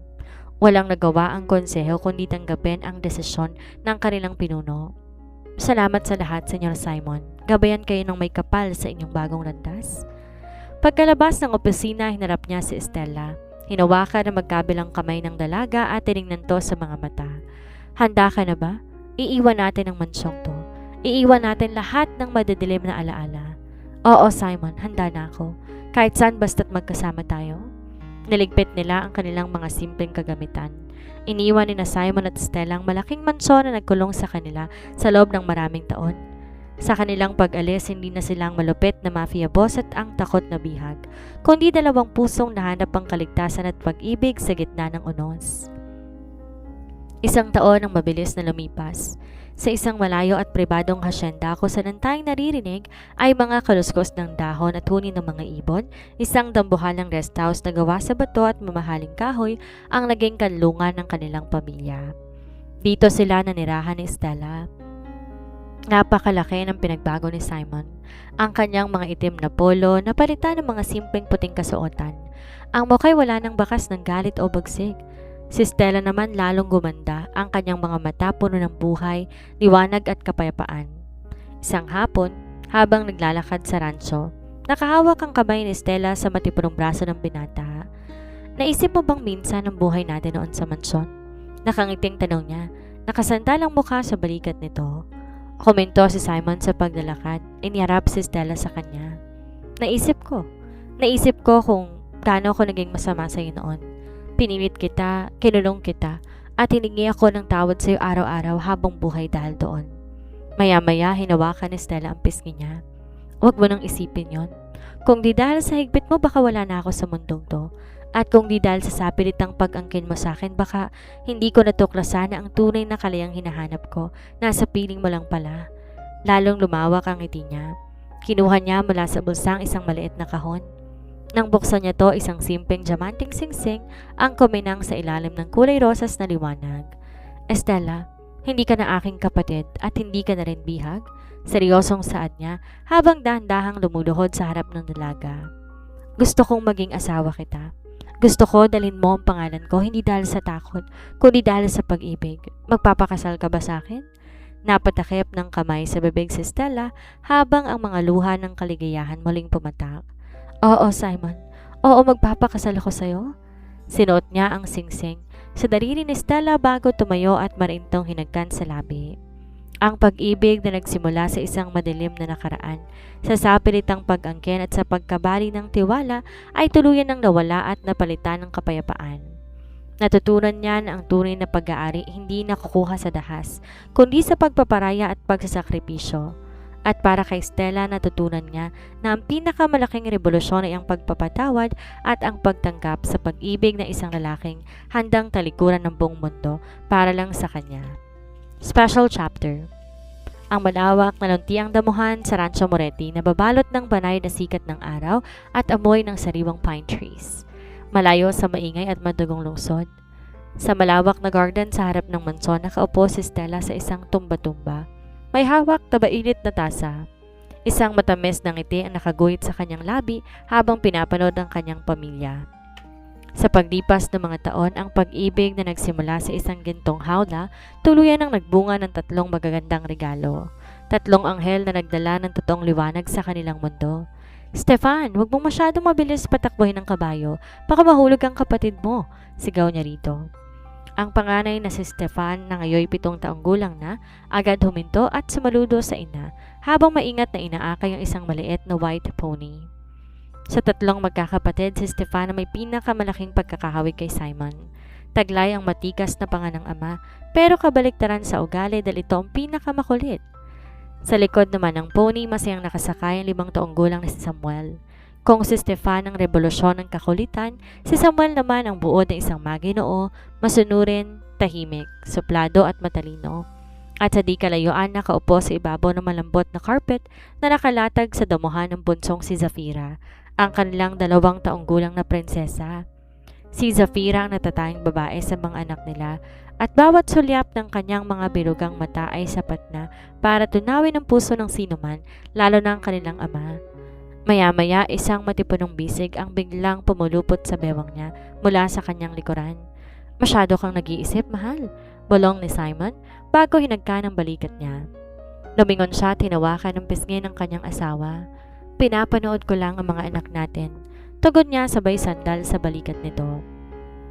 Walang nagawa ang konseho kundi tanggapin ang desisyon ng kanilang pinuno. Salamat sa lahat, Senyor Simon. Gabayan kayo ng may kapal sa inyong bagong landas. Pagkalabas ng opisina, hinarap niya si Estela. Hinawakan ng magkabilang kamay ng dalaga at tiningnan to sa mga mata. Handa ka na ba? Iiwan natin ang mansyong to. Iiwan natin lahat ng madadilim na alaala. Oo, Simon, handa na ako. Kahit saan basta't magkasama tayo. Niligpit nila ang kanilang mga simpleng kagamitan. Iniwan ni na Simon at Stella ang malaking mansyon na nagkulong sa kanila sa loob ng maraming taon. Sa kanilang pag-alis, hindi na silang malupit na mafia boss at ang takot na bihag, kundi dalawang pusong nahanap ang kaligtasan at pag-ibig sa gitna ng unos. Isang taon ang mabilis na lumipas. Sa isang malayo at pribadong hasyenda kung saan tayong naririnig ay mga kaluskos ng dahon at huni ng mga ibon, isang dambuhalang rest house na gawa sa bato at mamahaling kahoy ang naging kanlungan ng kanilang pamilya. Dito sila nanirahan ni Stella. Napakalaki ng pinagbago ni Simon. Ang kanyang mga itim na polo napalitan ng mga simpleng puting kasuotan. Ang mukha'y wala ng bakas ng galit o bagsig. Si Stella naman lalong gumanda, ang kanyang mga mata puno ng buhay, liwanag at kapayapaan. Isang hapon, habang naglalakad sa rancho, nakahawak ang kamay ni Stella sa matipunong braso ng binata. Naisip mo bang minsan ang buhay natin noon sa mansyon? Nakangiting tanong niya, nakasandalang mukha sa balikat nito. Komento si Simon sa paglalakad, iniharap si Stella sa kanya. Naisip ko kung gaano ako naging masama sa iyo noon. Pinilit kita, kinulong kita, at hiningi ako ng tawad sa iyo araw-araw habang buhay dahil doon. Maya-maya, hinawakan ni Stella ang pisngi niya. Huwag mo nang isipin yon. Kung di dahil sa higpit mo, baka wala na ako sa mundong to. At kung di dahil sa sapilitang pag-angkin mo sa akin, baka hindi ko natuklasan na ang tunay na kalayang hinahanap ko. Nasa piling mo lang pala. Lalong lumawak ang ngiti niya. Kinuha niya mula sa bulsang isang maliit na kahon. Nang buksan niya to, isang simpleng diamanting singsing ang kuminang sa ilalim ng kulay rosas na liwanag. Estella, hindi ka na aking kapatid at hindi ka na rin bihag? Seryosong saad niya habang dahan-dahang lumuluhod sa harap ng dalaga. Gusto kong maging asawa kita. Gusto ko dalhin mo ang pangalan ko hindi dahil sa takot, kundi dahil sa pag-ibig. Magpapakasal ka ba sa akin? Napatakip ng kamay sa bibig si Stella habang ang mga luha ng kaligayahan muling pumatak. Oo, Simon. Oo, magpapakasal ako sa'yo. Sinuot niya ang singsing sa daliri ni Stella bago tumayo at marintong hinagkan sa labi. Ang pag-ibig na nagsimula sa isang madilim na nakaraan, sa sapilitang pag-angkin at sa pagkabali ng tiwala ay tuluyan ng nawala at napalitan ng kapayapaan. Natutunan niya na ang tunay na pag-aari hindi nakukuha sa dahas, kundi sa pagpaparaya at pagsasakripisyo. At para kay Stella, natutunan niya na ang pinakamalaking revolusyon ay ang pagpapatawad at ang pagtanggap sa pag-ibig ng isang lalaking handang talikuran ng buong mundo para lang sa kanya. Special Chapter. Ang malawak na luntiang damuhan sa Rancho Moretti na babalot ng banay na sikat ng araw at amoy ng sariwang pine trees. Malayo sa maingay at madugong lungsod. Sa malawak na garden sa harap ng mansyon, nakaupo si Stella sa isang tumba-tumba. May hawak na mainit na tasa. Isang matamis na ngiti ang nakaguhit sa kanyang labi habang pinapanood ang kanyang pamilya. Sa paglipas ng mga taon, ang pag-ibig na nagsimula sa isang gintong hawla, tuluyan ang nagbunga ng 3 magagandang regalo. 3 anghel na nagdala ng totoong liwanag sa kanilang mundo. Stefan, huwag mong masyadong mabilis patakbuhin ng kabayo, baka mahulog ang kapatid mo, sigaw niya rito. Ang panganay na si Stefan na ngayon 7 taong gulang na, agad huminto at sumaludo sa ina habang maingat na inaakay ang isang maliit na white pony. Sa 3 magkakapatid, si Stefan na may pinakamalaking pagkakahawig kay Simon. Taglay ang matikas na panga ng ama pero kabaliktaran sa ugali dahil ito ang pinakamakulit. Sa likod naman ng pony, masayang nakasakay ang 5 taong gulang na si Samuel. Kung si Stefan ang revolusyon ng kakulitan, si Samuel naman ang buod ng isang maginoo, masunurin, tahimik, suplado at matalino. At sa di kalayuan nakaupo sa ibabaw ng malambot na carpet na nakalatag sa damuhan ng bunsong si Zafira, ang kanilang 2 taong gulang na prinsesa. Si Zafira ang natatanging babae sa mga anak nila at bawat sulyap ng kanyang mga birugang mata ay sapat na para tunawin ang puso ng sinuman, lalo na ang kanilang ama. Maya-maya, isang matipunong bisig ang biglang pumulupot sa bewang niya mula sa kanyang likuran. Masyado kang nag-iisip, mahal, bulong ni Simon bago hinagka ng balikat niya. Lumingon siya at hinawakan ng pisngi ng kanyang asawa. Pinapanood ko lang ang mga anak natin. Tugon niya sabay sandal sa balikat nito.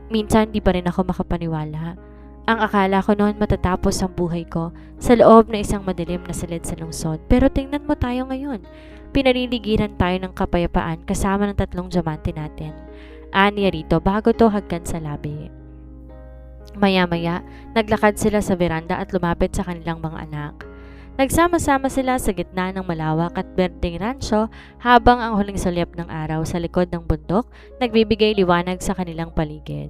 Minsan di pa rin ako makapaniwala. Ang akala ko noon matatapos ang buhay ko sa loob na isang madilim na silid sa lungsod. Pero tingnan mo tayo ngayon. Pinaliligiran tayo ng kapayapaan kasama ng 3 diamante natin. Aniya rito bago to hagkan sa labi. Maya-maya, naglakad sila sa veranda at lumapit sa kanilang mga anak. Nagsama-sama sila sa gitna ng malawak at berdeng rancho habang ang huling sulyap ng araw sa likod ng bundok nagbibigay liwanag sa kanilang paligid.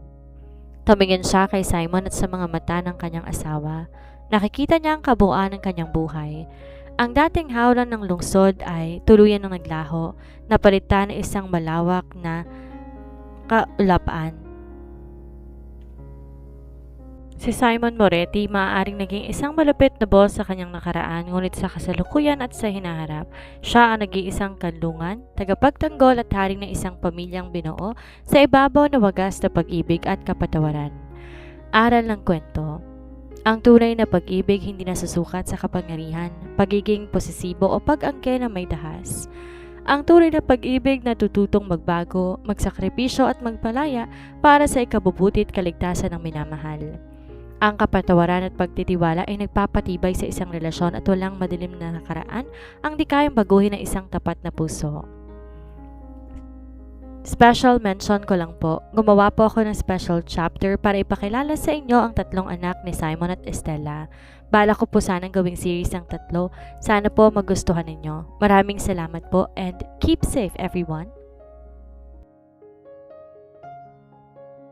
Tumingin siya kay Simon at sa mga mata ng kanyang asawa. Nakikita niya ang kabuuan ng kanyang buhay. Ang dating hawlan ng lungsod ay tuluyan ng naglaho, napalitan ng isang malawak na kaulapaan. Si Simon Moretti maaaring naging isang malapit na boss sa kanyang nakaraan, ngunit sa kasalukuyan at sa hinaharap, siya ang nag-iisang kanlungan, tagapagtanggol at haring ng isang pamilyang binuo sa ibabaw na wagas na pag-ibig at kapatawaran. Aral ng kwento. Ang tunay na pag-ibig hindi nasusukat sa kapangyarihan, pagiging posesibo o pag-angke na may dahas. Ang tunay na pag-ibig na tututong magbago, magsakripisyo at magpalaya para sa ikabubuti at kaligtasan ng minamahal. Ang kapatawaran at pagtitiwala ay nagpapatibay sa isang relasyon at walang madilim na nakaraan ang di kayang baguhin ng isang tapat na puso. Special mention ko lang po, gumawa po ako ng special chapter para ipakilala sa inyo ang 3 anak ni Simon at Estella. Bala ko po sanang gawing series ang 3. Sana po magustuhan ninyo. Maraming salamat po and keep safe everyone.